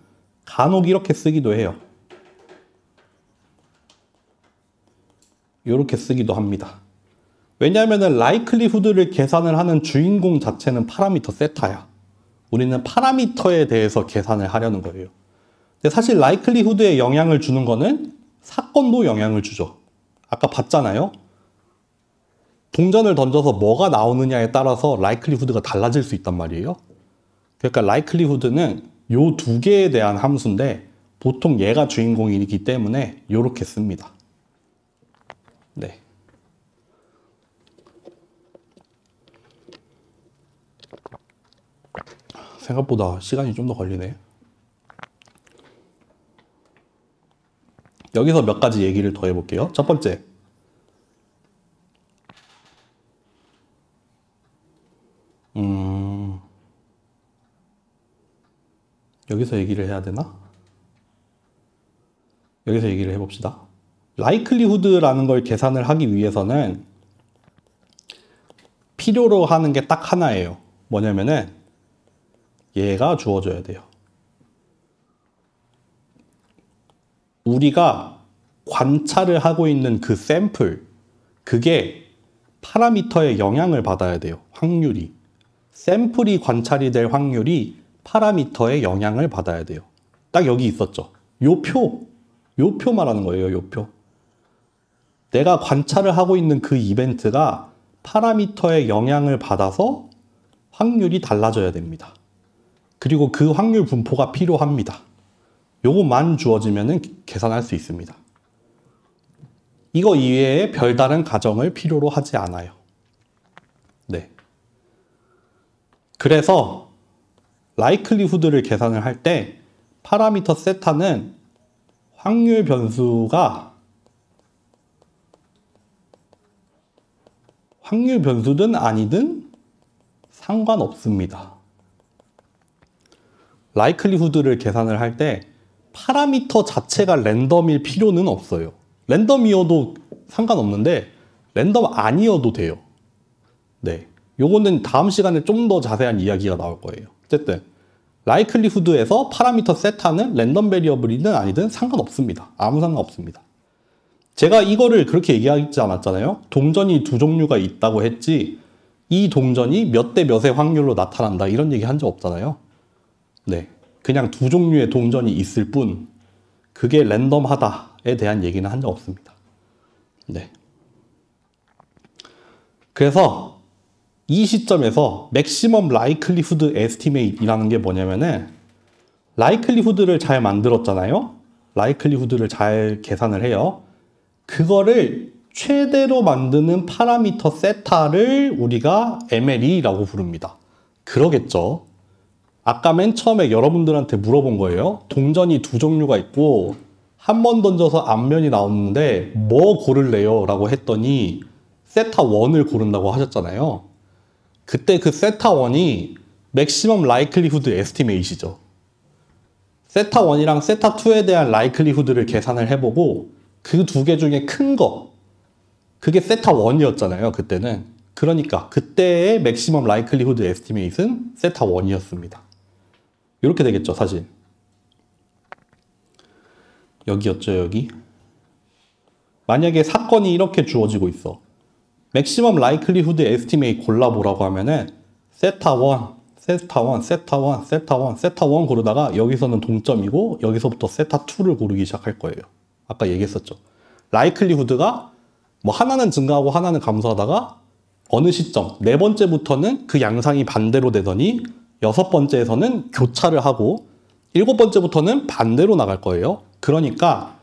간혹 이렇게 쓰기도 해요. 이렇게 쓰기도 합니다. 왜냐하면 likelihood를 계산을 하는 주인공 자체는 파라미터 세타야. 우리는 파라미터에 대해서 계산을 하려는 거예요. 근데 사실 likelihood에 영향을 주는 거는 사건도 영향을 주죠. 아까 봤잖아요. 동전을 던져서 뭐가 나오느냐에 따라서 likelihood가 달라질 수 있단 말이에요. 그러니까 likelihood는 요 두 개에 대한 함수인데 보통 얘가 주인공이기 때문에 이렇게 씁니다. 네. 생각보다 시간이 좀 더 걸리네. 여기서 몇 가지 얘기를 더 해볼게요. 첫 번째. 여기서 얘기를 해야 되나? 여기서 얘기를 해봅시다. likelihood라는 걸 계산을 하기 위해서는 필요로 하는 게 딱 하나예요. 뭐냐면은 얘가 주어져야 돼요. 우리가 관찰을 하고 있는 그 샘플, 그게 파라미터의 영향을 받아야 돼요. 확률이. 샘플이 관찰이 될 확률이 파라미터의 영향을 받아야 돼요. 딱 여기 있었죠. 요 표 말하는 거예요. 요 표. 내가 관찰을 하고 있는 그 이벤트가 파라미터의 영향을 받아서 확률이 달라져야 됩니다. 그리고 그 확률 분포가 필요합니다. 요것만 주어지면 계산할 수 있습니다. 이거 이외에 별다른 가정을 필요로 하지 않아요. 네. 그래서 likelihood를 계산을 할 때 파라미터 세타는 확률 변수든 아니든 상관없습니다. likelihood를 계산을 할 때 파라미터 자체가 랜덤일 필요는 없어요. 랜덤이어도 상관없는데 랜덤 아니어도 돼요. 네, 요거는 다음 시간에 좀 더 자세한 이야기가 나올 거예요. 어쨌든 likelihood에서 파라미터 세타는 랜덤 베리어블이든 아니든 상관없습니다. 아무 상관없습니다. 제가 이거를 그렇게 얘기하지 않았잖아요. 동전이 두 종류가 있다고 했지 이 동전이 몇 대 몇의 확률로 나타난다 이런 얘기 한 적 없잖아요. 네, 그냥 두 종류의 동전이 있을 뿐 그게 랜덤하다에 대한 얘기는 한 적 없습니다. 네. 그래서 이 시점에서 maximum likelihood estimate이라는 게 뭐냐면은 likelihood를 잘 만들었잖아요. likelihood를 잘 계산을 해요. 그거를 최대로 만드는 파라미터 세타를 우리가 MLE라고 부릅니다. 그러겠죠. 아까 맨 처음에 여러분들한테 물어본 거예요. 동전이 두 종류가 있고 한 번 던져서 앞면이 나오는데 뭐 고를래요? 라고 했더니 세타 1을 고른다고 하셨잖아요. 그때 그 세타 1이 maximum likelihood estimate이죠. 세타 1이랑 세타 2에 대한 likelihood를 계산을 해보고 그 두 개 중에 큰 거, 그게 세타 1이었잖아요. 그때는. 그러니까 그때의 maximum likelihood estimate은 세타 1이었습니다. 이렇게 되겠죠, 사실. 여기였죠, 여기. 만약에 사건이 이렇게 주어지고 있어. 맥시멈 라이클리후드 에스티메이트 골라보라고 하면은 세타 1, 세타 1, 세타 1, 세타 1, 세타 1 고르다가 여기서는 동점이고 여기서부터 세타 2를 고르기 시작할 거예요. 아까 얘기했었죠. 라이클리후드가 뭐 하나는 증가하고 하나는 감소하다가 어느 시점, 네 번째부터는 그 양상이 반대로 되더니 여섯 번째에서는 교차를 하고 일곱 번째부터는 반대로 나갈 거예요. 그러니까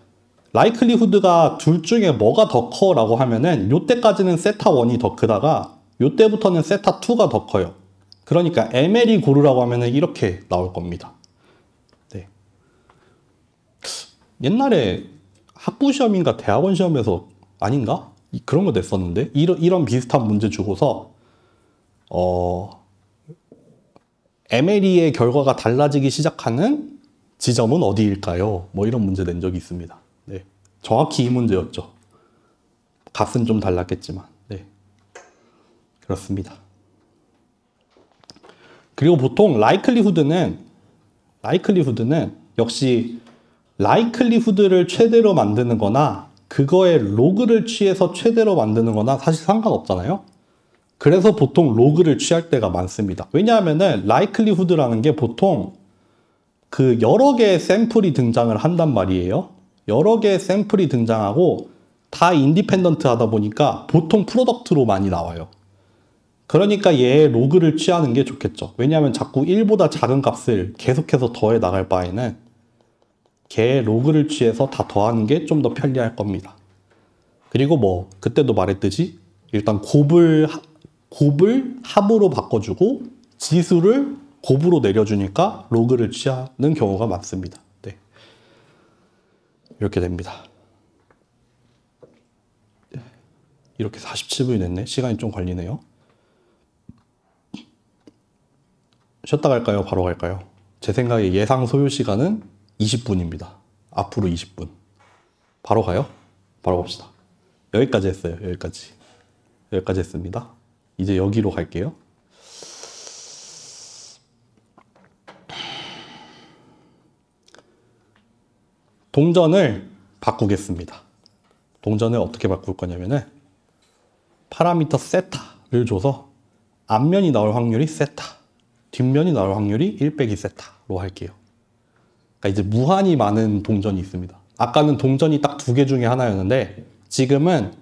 라이클리후드가 둘 중에 뭐가 더 커라고 하면은 요때까지는 세타 1이 더 크다가 요때부터는 세타 2가 더 커요. 그러니까 ML이 고르라고 하면은 이렇게 나올 겁니다. 네. 옛날에 학부 시험인가 대학원 시험에서 아닌가? 그런 거 냈었는데 이런 비슷한 문제 주고서 MLE의 결과가 달라지기 시작하는 지점은 어디일까요? 뭐 이런 문제 낸 적이 있습니다. 네. 정확히 이 문제였죠. 값은 좀 달랐겠지만. 네. 그렇습니다. 그리고 보통 라이클리후드는 역시 라이클리후드를 최대로 만드는 거나 그거의 로그를 취해서 최대로 만드는 거나 사실 상관없잖아요. 그래서 보통 로그를 취할 때가 많습니다. 왜냐하면은 라이클리후드라는 게 보통 그 여러 개의 샘플이 등장을 한단 말이에요. 여러 개의 샘플이 등장하고 다 인디펜던트 하다 보니까 보통 프로덕트로 많이 나와요. 그러니까 얘의 로그를 취하는 게 좋겠죠. 왜냐하면 자꾸 1보다 작은 값을 계속해서 더해 나갈 바에는 걔의 로그를 취해서 다 더하는 게 좀 더 편리할 겁니다. 그리고 뭐 그때도 말했듯이 일단 곱을 합으로 바꿔주고 지수를 곱으로 내려주니까 로그를 취하는 경우가 많습니다. 네. 이렇게 됩니다. 이렇게 47분이 됐네. 시간이 좀 걸리네요. 쉬었다 갈까요? 바로 갈까요? 제 생각에 예상 소요 시간은 20분입니다. 앞으로 20분. 바로 가요? 바로 갑시다. 여기까지 했어요. 여기까지 했습니다. 이제 여기로 갈게요. 동전을 바꾸겠습니다. 동전을 어떻게 바꿀 거냐면은 파라미터 세타를 줘서 앞면이 나올 확률이 세타, 뒷면이 나올 확률이 1 빼기 세타로 할게요. 그러니까 이제 무한히 많은 동전이 있습니다. 아까는 동전이 딱 두 개 중에 하나였는데 지금은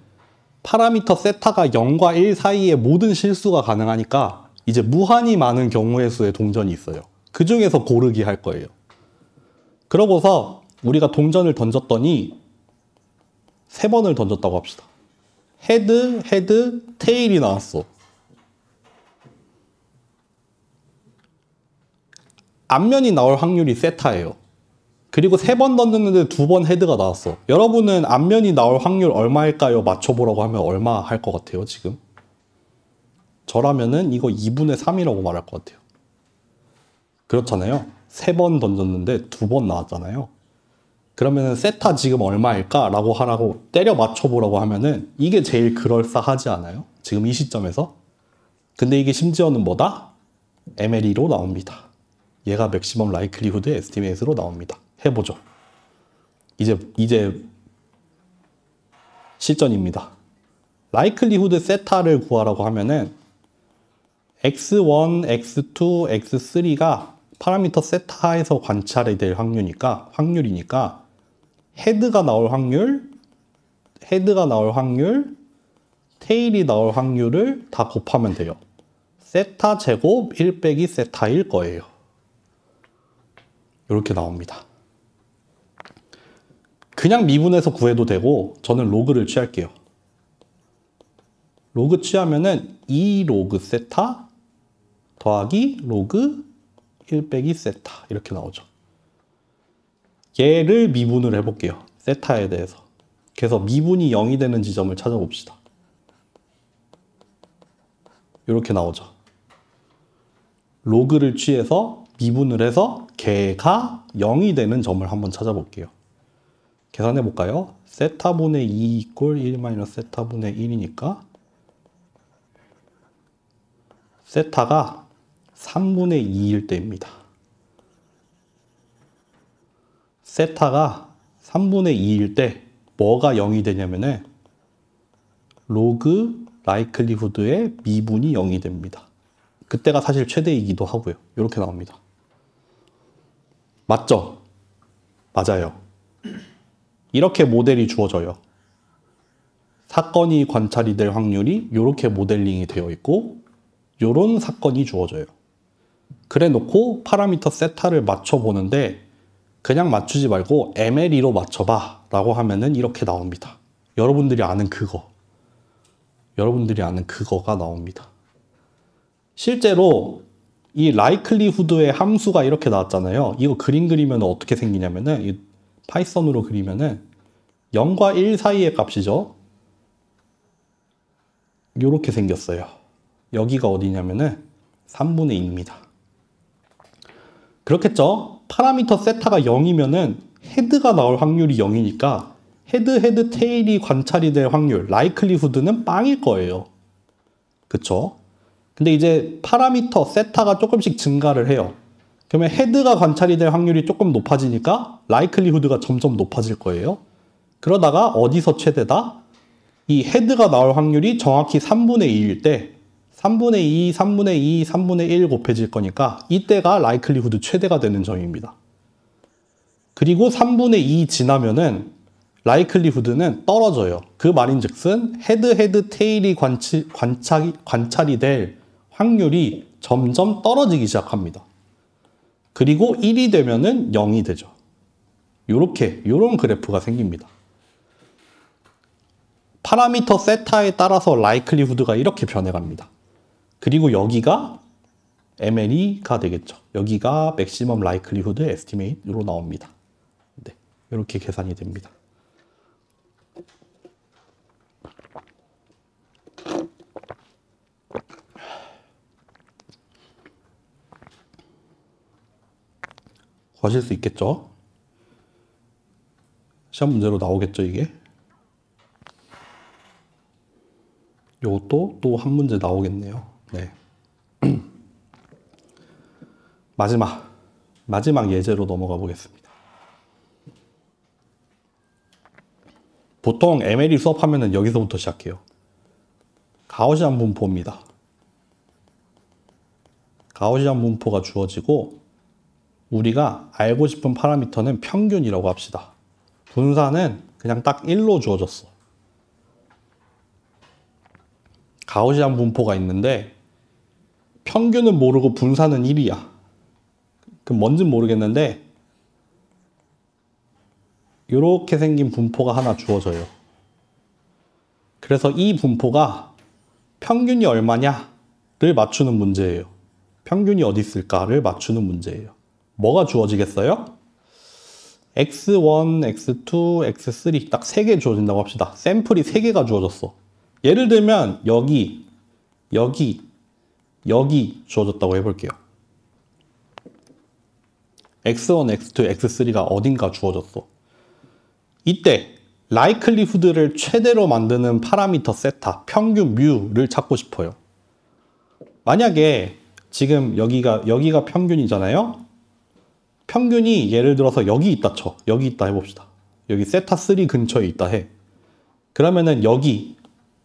파라미터 세타가 0과 1 사이에 모든 실수가 가능하니까 이제 무한히 많은 경우의 수의 동전이 있어요. 그 중에서 고르기 할 거예요. 그러고서 우리가 동전을 던졌더니 3번을 던졌다고 합시다. 헤드, 테일이 나왔어. 앞면이 나올 확률이 세타예요. 그리고 3번 던졌는데 2번 헤드가 나왔어. 여러분은 앞면이 나올 확률 얼마일까요? 맞춰보라고 하면 얼마 할 것 같아요, 지금? 저라면은 이거 2분의 3이라고 말할 것 같아요. 그렇잖아요. 3번 던졌는데 2번 나왔잖아요. 그러면은 세타 지금 얼마일까? 라고 하라고 때려 맞춰보라고 하면은 이게 제일 그럴싸하지 않아요? 지금 이 시점에서? 근데 이게 심지어는 뭐다? MLE로 나옵니다. 얘가 맥시멈 라이클리후드 에스티메이트로 나옵니다. 해보죠. 이제 실전입니다. 라이클리후드 세타를 구하라고 하면은 x1, x2, x3가 파라미터 세타에서 관찰이 될 확률이니까 헤드가 나올 확률, 테일이 나올 확률을 다 곱하면 돼요. 세타 제곱 1 빼기 세타일 거예요. 이렇게 나옵니다. 그냥 미분해서 구해도 되고 저는 로그를 취할게요. 로그 취하면은 2 로그 세타 더하기 로그 1 빼기 세타 이렇게 나오죠. 얘를 미분을 해볼게요. 세타에 대해서. 그래서 미분이 0이 되는 지점을 찾아봅시다. 이렇게 나오죠. 로그를 취해서 미분을 해서 걔가 0이 되는 점을 한번 찾아볼게요. 계산해 볼까요? 세타분의 2 이꼴 1 마이너스 세타분의 1이니까 세타가 3분의 2일 때입니다. 세타가 3분의 2일 때 뭐가 0이 되냐면은 로그 라이클리후드의 미분이 0이 됩니다. 그때가 사실 최대이기도 하고요. 이렇게 나옵니다. 맞죠? 맞아요. 이렇게 모델이 주어져요. 사건이 관찰이 될 확률이 이렇게 모델링이 되어 있고 이런 사건이 주어져요. 그래 놓고 파라미터 세타를 맞춰보는데 그냥 맞추지 말고 MLE로 맞춰봐 라고 하면은 이렇게 나옵니다. 여러분들이 아는 그거가 나옵니다. 실제로 이 라이클리후드의 함수가 이렇게 나왔잖아요. 이거 그림 그리면 어떻게 생기냐면은 이 파이썬으로 그리면은 0과 1 사이의 값이죠. 이렇게 생겼어요. 여기가 어디냐면은 3분의 2입니다. 그렇겠죠? 파라미터 세타가 0이면은 헤드가 나올 확률이 0이니까 헤드, 테일이 관찰이 될 확률, 라이클리후드는 빵일 거예요. 그쵸? 근데 이제 파라미터 세타가 조금씩 증가를 해요. 그러면 헤드가 관찰이 될 확률이 조금 높아지니까 라이클리후드가 점점 높아질 거예요. 그러다가 어디서 최대다? 이 헤드가 나올 확률이 정확히 3분의 2일 때 3분의 2, 3분의 2, 3분의 1 곱해질 거니까 이때가 라이클리후드 최대가 되는 점입니다. 그리고 3분의 2 지나면은 라이클리후드는 떨어져요. 그 말인즉슨 헤드, 테일이 관찰이 될 확률이 점점 떨어지기 시작합니다. 그리고 1이 되면은 0이 되죠. 요런 그래프가 생깁니다. 파라미터 세타에 따라서 라이클리후드가 이렇게 변해갑니다. 그리고 여기가 MLE가 되겠죠. 여기가 맥시멈 라이클리후드 에스티메이트로 나옵니다. 네, 이렇게 계산이 됩니다. 구하실 수 있겠죠? 시험 문제로 나오겠죠, 이게? 요것도 또 한 문제 나오겠네요. 네. 마지막 예제로 넘어가 보겠습니다. 보통 MLE 수업하면은 여기서부터 시작해요. 가우시안 분포입니다. 가우시안 분포가 주어지고 우리가 알고 싶은 파라미터는 평균이라고 합시다. 분산은 그냥 딱 1로 주어졌어. 가우시안 분포가 있는데 평균은 모르고 분산은 1이야. 그럼 뭔진 모르겠는데 이렇게 생긴 분포가 하나 주어져요. 그래서 이 분포가 평균이 얼마냐를 맞추는 문제예요. 평균이 어디 있을까를 맞추는 문제예요. 뭐가 주어지겠어요? x1, x2, x3 딱 3개 주어진다고 합시다. 샘플이 3개가 주어졌어. 예를 들면 여기 주어졌다고 해볼게요. x1, x2, x3가 어딘가 주어졌어. 이때 라이클리후드를 최대로 만드는 파라미터 세타, 평균 뮤를 찾고 싶어요. 만약에 지금 여기가 평균이잖아요. 평균이 예를 들어서 여기 있다 쳐. 여기 있다 해봅시다. 여기 세타 3 근처에 있다 해. 그러면은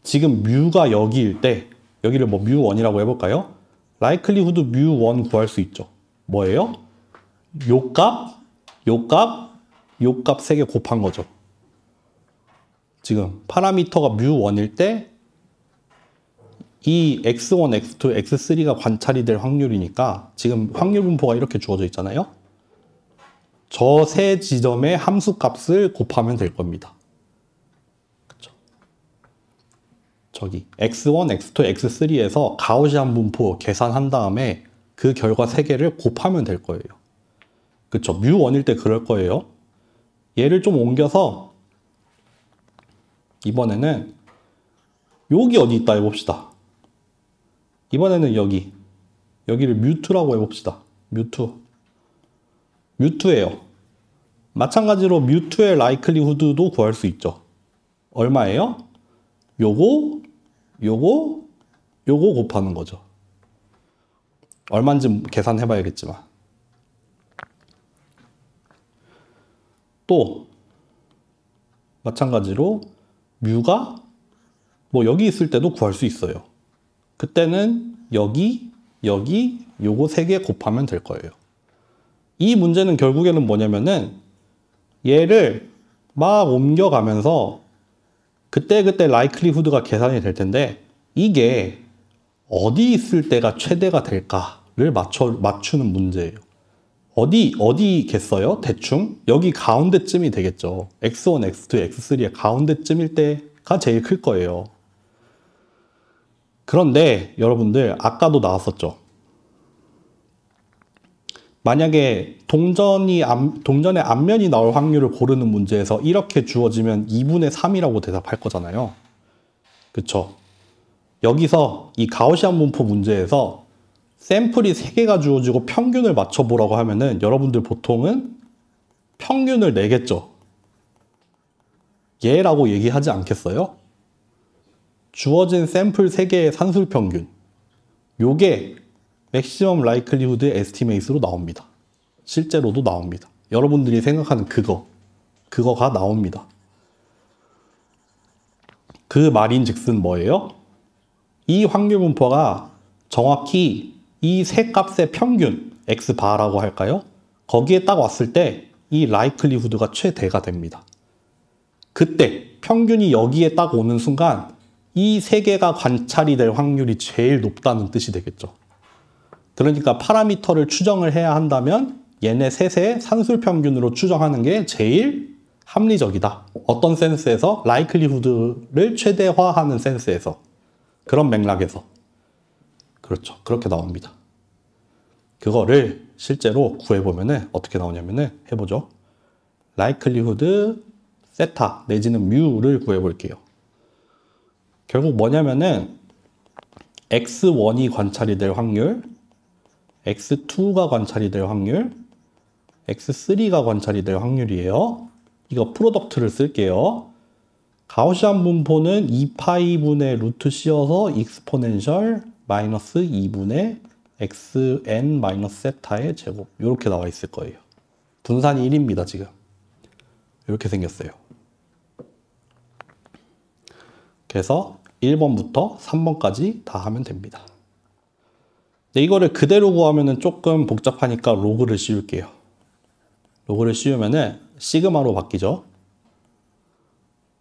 지금 뮤가 여기일 때 여기를 뭐 뮤1이라고 해볼까요? 라이클리후드 뮤1 구할 수 있죠. 뭐예요? 요 값 3개 곱한 거죠. 지금 파라미터가 뮤1일 때 이 x1, x2, x3가 관찰이 될 확률이니까 지금 확률 분포가 이렇게 주어져 있잖아요. 저 세 지점의 함수 값을 곱하면 될 겁니다. 그쵸? 저기 x1, x2, x3에서 가우시안 분포 계산한 다음에 그 결과 3개를 곱하면 될 거예요. 그쵸? 뮤1일 때 그럴 거예요. 얘를 좀 옮겨서 이번에는 여기 어디 있다 해봅시다. 이번에는 여기를 뮤2라고 해봅시다. 뮤2예요. 마찬가지로 뮤2의 라이클리후드도 구할 수 있죠. 얼마예요? 요거 곱하는 거죠. 얼마인지 계산해 봐야겠지만. 또 마찬가지로 뮤가 뭐 여기 있을 때도 구할 수 있어요. 그때는 여기, 여기 요거 3개 곱하면 될 거예요. 이 문제는 결국에는 뭐냐면은 얘를 막 옮겨가면서 그때그때 라이클리후드가 계산이 될 텐데 이게 어디 있을 때가 최대가 될까를 맞추는 문제예요. 어디겠어요? 대충 여기 가운데쯤이 되겠죠. x1, x2, x3의 가운데쯤일 때가 제일 클 거예요. 그런데 여러분들 아까도 나왔었죠. 만약에 동전의 앞면이 나올 확률을 고르는 문제에서 이렇게 주어지면 2분의 3이라고 대답할 거잖아요. 그쵸? 여기서 이 가우시안 분포 문제에서 샘플이 3개가 주어지고 평균을 맞춰보라고 하면은 여러분들 보통은 평균을 내겠죠. 얘라고 얘기하지 않겠어요? 주어진 샘플 3개의 산술평균. 요게 맥시멈 라이클리후드 에스티메이트로 나옵니다. 실제로도 나옵니다. 여러분들이 생각하는 그거가 나옵니다. 그 말인즉슨 뭐예요? 이 확률 분포가 정확히 이 세 값의 평균, x바라고 할까요? 거기에 딱 왔을 때 이 라이클리후드가 최대가 됩니다. 그때 평균이 여기에 딱 오는 순간 이 3개가 관찰이 될 확률이 제일 높다는 뜻이 되겠죠. 그러니까 파라미터를 추정을 해야 한다면 얘네 셋의 산술평균으로 추정하는 게 제일 합리적이다. 어떤 센스에서? 라이클리후드를 최대화하는 센스에서. 그런 맥락에서. 그렇죠. 그렇게 나옵니다. 그거를 실제로 구해보면은 어떻게 나오냐면은 해보죠. 라이클리후드 세타 내지는 뮤를 구해볼게요. 결국 뭐냐면은 x1이 관찰이 될 확률, x2가 관찰이 될 확률, x3가 관찰이 될 확률이에요. 이거 프로덕트를 쓸게요. 가우시안 분포는 2파이분의 루트 씌어서 익스포넨셜 마이너스 2분의 xn 마이너스 세타의 제곱 이렇게 나와 있을 거예요. 분산이 1입니다. 지금 이렇게 생겼어요. 그래서 1번부터 3번까지 다 하면 됩니다. 근데 이거를 그대로 구하면 조금 복잡하니까 로그를 씌울게요. 로그를 씌우면은 시그마로 바뀌죠.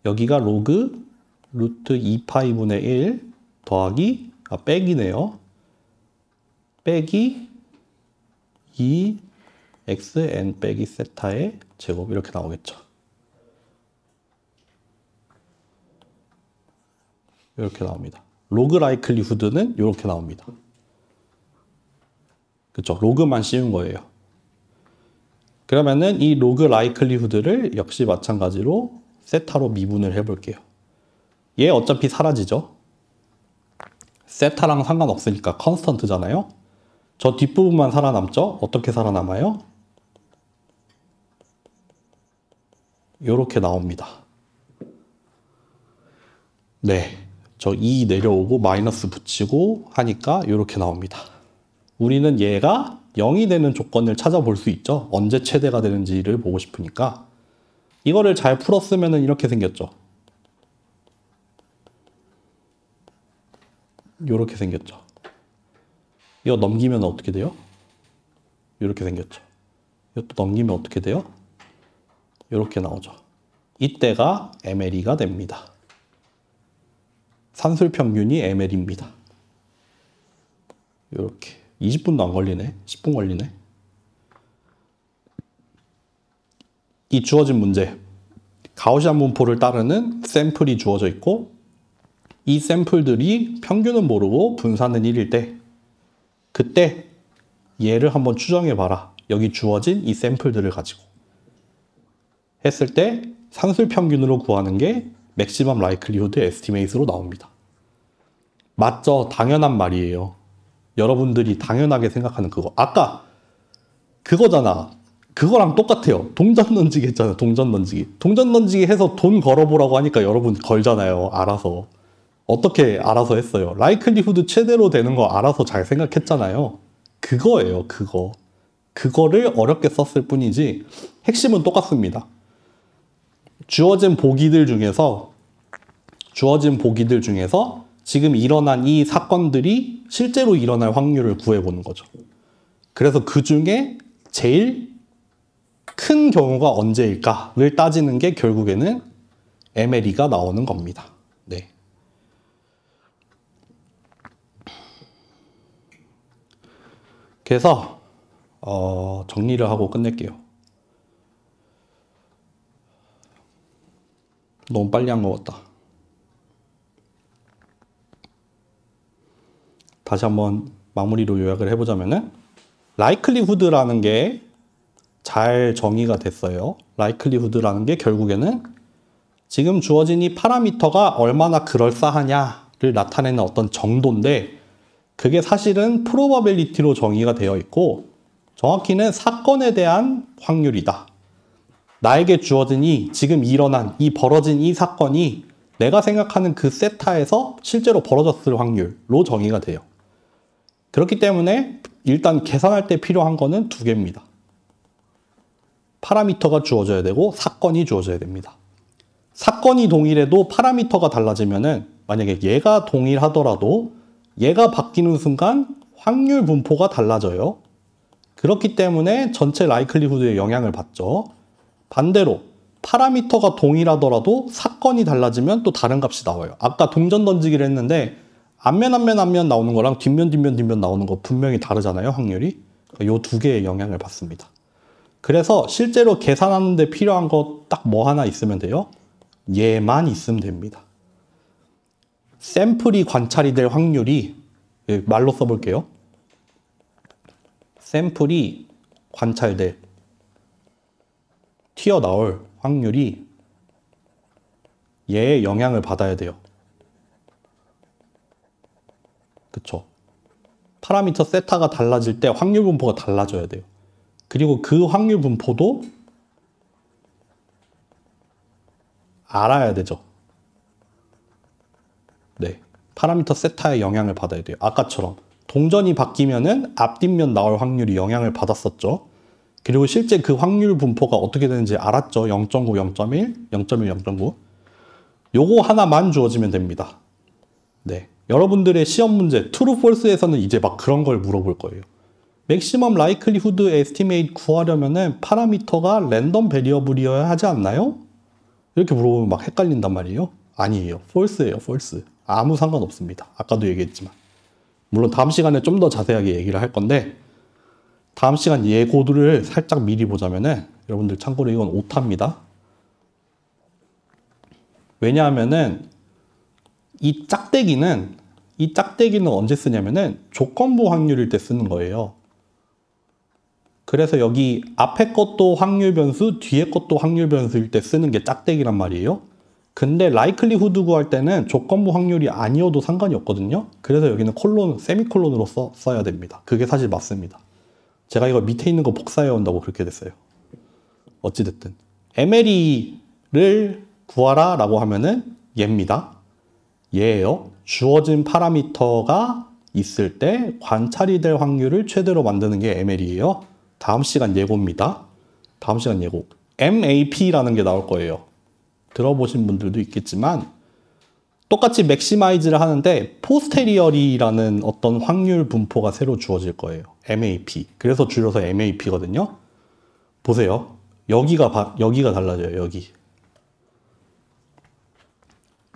여기가 로그 루트 2파이분의 1 더하기 빼기네요. 빼기 2 xn 빼기 세타의 제곱 이렇게 나오겠죠. 이렇게 나옵니다. 로그 라이클리후드는 이렇게 나옵니다. 그쵸? 로그만 씌운 거예요. 그러면은 이 로그 라이클리후드를 역시 마찬가지로 세타로 미분을 해볼게요. 얘 어차피 사라지죠? 세타랑 상관없으니까 컨스턴트잖아요? 저 뒷부분만 살아남죠? 어떻게 살아남아요? 이렇게 나옵니다. 네. 저 2 내려오고 마이너스 붙이고 하니까 이렇게 나옵니다. 우리는 얘가 0이 되는 조건을 찾아볼 수 있죠. 언제 최대가 되는지를 보고 싶으니까. 이거를 잘 풀었으면 이렇게 생겼죠. 이렇게 생겼죠. 이거 넘기면 어떻게 돼요? 이렇게 생겼죠. 이것도 넘기면 어떻게 돼요? 이렇게 나오죠. 이때가 MLE가 됩니다. 산술평균이 ML입니다. 이렇게 20분도 안 걸리네. 10분 걸리네. 이 주어진 문제 가우시안 분포를 따르는 샘플이 주어져 있고 이 샘플들이 평균은 모르고 분산은 1일 때 그때 얘를 한번 추정해 봐라. 여기 주어진 이 샘플들을 가지고 했을 때 산술평균으로 구하는 게 맥시멈 라이클리후드 에스티메이트로 나옵니다. 맞죠? 당연한 말이에요. 여러분들이 당연하게 생각하는 그거. 아까 그거잖아. 그거랑 똑같아요. 동전 던지기 했잖아요. 동전 던지기. 동전 던지기 해서 돈 걸어보라고 하니까 여러분 걸잖아요. 알아서. 어떻게 알아서 했어요? 라이클리후드 최대로 되는 거 알아서 잘 생각했잖아요. 그거예요. 그거. 그거를 어렵게 썼을 뿐이지 핵심은 똑같습니다. 주어진 보기들 중에서 지금 일어난 이 사건들이 실제로 일어날 확률을 구해보는 거죠. 그래서 그 중에 제일 큰 경우가 언제일까를 따지는 게 결국에는 MLE가 나오는 겁니다. 네. 그래서 정리를 하고 끝낼게요. 너무 빨리 한 것 같다. 다시 한번 마무리로 요약을 해보자면은 likelihood라는 게 잘 정의가 됐어요. likelihood라는 게 결국에는 지금 주어진 이 파라미터가 얼마나 그럴싸하냐를 나타내는 어떤 정도인데 그게 사실은 probability로 정의가 되어 있고 정확히는 사건에 대한 확률이다. 나에게 주어진 지금 일어난 벌어진 이 사건이 내가 생각하는 그 세타에서 실제로 벌어졌을 확률로 정의가 돼요. 그렇기 때문에 일단 계산할 때 필요한 거는 두 개입니다. 파라미터가 주어져야 되고 사건이 주어져야 됩니다. 사건이 동일해도 파라미터가 달라지면은 만약에 얘가 동일하더라도 얘가 바뀌는 순간 확률 분포가 달라져요. 그렇기 때문에 전체 likelihood에 영향을 받죠. 반대로 파라미터가 동일하더라도 사건이 달라지면 또 다른 값이 나와요. 아까 동전 던지기를 했는데 앞면 나오는 거랑 뒷면 나오는 거 분명히 다르잖아요, 확률이. 이 두 개의 영향을 받습니다. 그래서 실제로 계산하는 데 필요한 거 딱 뭐 하나 있으면 돼요? 얘만 있으면 됩니다. 샘플이 관찰이 될 확률이 말로 써볼게요. 샘플이 관찰될 튀어나올 확률이 얘의 영향을 받아야 돼요. 그쵸? 파라미터 세타가 달라질 때 확률 분포가 달라져야 돼요. 그리고 그 확률 분포도 알아야 되죠. 네. 파라미터 세타의 영향을 받아야 돼요. 아까처럼 동전이 바뀌면은 앞뒷면 나올 확률이 영향을 받았었죠. 그리고 실제 그 확률 분포가 어떻게 되는지 알았죠. 0.9, 0.1, 0.1, 0.9. 요거 하나만 주어지면 됩니다. 네. 여러분들의 시험 문제, true, false에서는 이제 막 그런 걸 물어볼 거예요. maximum likelihood estimate 구하려면은 파라미터가 랜덤 베리어블이어야 하지 않나요? 이렇게 물어보면 막 헷갈린단 말이에요. 아니에요. false예요, false. 아무 상관없습니다. 아까도 얘기했지만. 물론 다음 시간에 좀 더 자세하게 얘기를 할 건데 다음 시간 예고를 살짝 미리 보자면은 여러분들 참고로 이건 오타입니다. 왜냐하면은 이 짝대기는 언제 쓰냐면은 조건부 확률일 때 쓰는 거예요. 그래서 여기 앞에 것도 확률 변수, 뒤에 것도 확률 변수일 때 쓰는 게 짝대기란 말이에요. 근데 likelihood 구할 때는 조건부 확률이 아니어도 상관이 없거든요. 그래서 여기는 세미콜론으로 써야 됩니다. 그게 사실 맞습니다. 제가 이거 밑에 있는 거 복사해 온다고 그렇게 됐어요. 어찌됐든 MLE를 구하라 라고 하면은 얘입니다. 얘예요. 주어진 파라미터가 있을 때 관찰이 될 확률을 최대로 만드는 게 ML이에요. 다음 시간 예고입니다. 다음 시간 예고. MAP라는 게 나올 거예요. 들어보신 분들도 있겠지만 똑같이 맥시마이즈를 하는데 포스테리어리라는 어떤 확률 분포가 새로 주어질 거예요. MAP. 그래서 줄여서 MAP거든요. 보세요. 여기가 달라져요. 여기.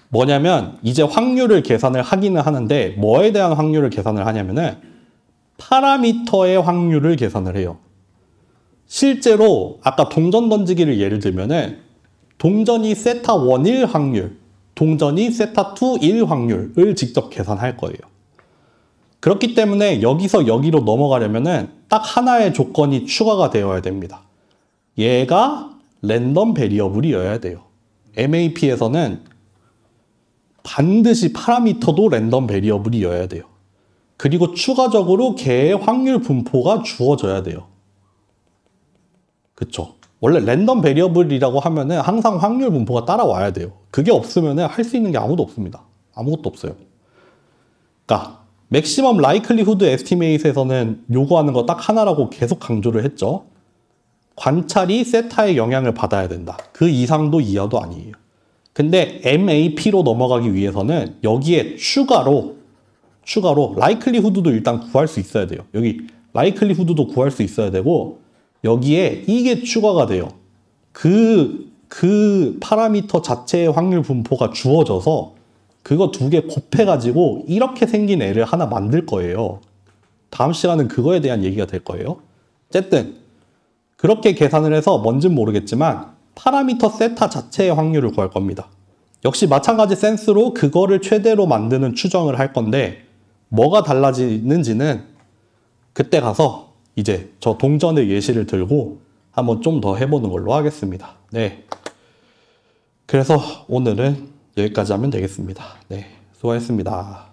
뭐냐면 이제 확률을 계산을 하기는 하는데 뭐에 대한 확률을 계산을 하냐면은 파라미터의 확률을 계산을 해요. 실제로 아까 동전 던지기를 예를 들면은 동전이 세타 1, 1 확률, 동전이 세타 2, 1 확률을 직접 계산할 거예요. 그렇기 때문에 여기서 여기로 넘어가려면은 딱 하나의 조건이 추가가 되어야 됩니다. 얘가 랜덤 베리어블이어야 돼요. MAP에서는 반드시 파라미터도 랜덤 베리어블이어야 돼요. 그리고 추가적으로 걔의 확률 분포가 주어져야 돼요. 그쵸? 원래 랜덤 베리어블이라고 하면은 항상 확률 분포가 따라와야 돼요. 그게 없으면은 할 수 있는 게 아무도 없습니다. 아무것도 없어요. 그러니까 맥시멈 라이클리후드 에스티메이트에서는 요구하는 거 딱 하나라고 계속 강조를 했죠. 관찰이 세타의 영향을 받아야 된다. 그 이상도 이하도 아니에요. 근데 MAP로 넘어가기 위해서는 여기에 추가로 라이클리후드도 일단 구할 수 있어야 돼요. 여기 라이클리후드도 구할 수 있어야 되고 여기에 이게 추가가 돼요. 그 파라미터 자체의 확률 분포가 주어져서 그거 두 개 곱해가지고 이렇게 생긴 애를 하나 만들 거예요. 다음 시간은 그거에 대한 얘기가 될 거예요. 어쨌든 그렇게 계산을 해서 뭔진 모르겠지만 파라미터 세타 자체의 확률을 구할 겁니다. 역시 마찬가지 센스로 그거를 최대로 만드는 추정을 할 건데 뭐가 달라지는지는 그때 가서 이제 저 동전의 예시를 들고 한번 좀 더 해보는 걸로 하겠습니다. 네. 그래서 오늘은 여기까지 하면 되겠습니다. 네. 수고하셨습니다.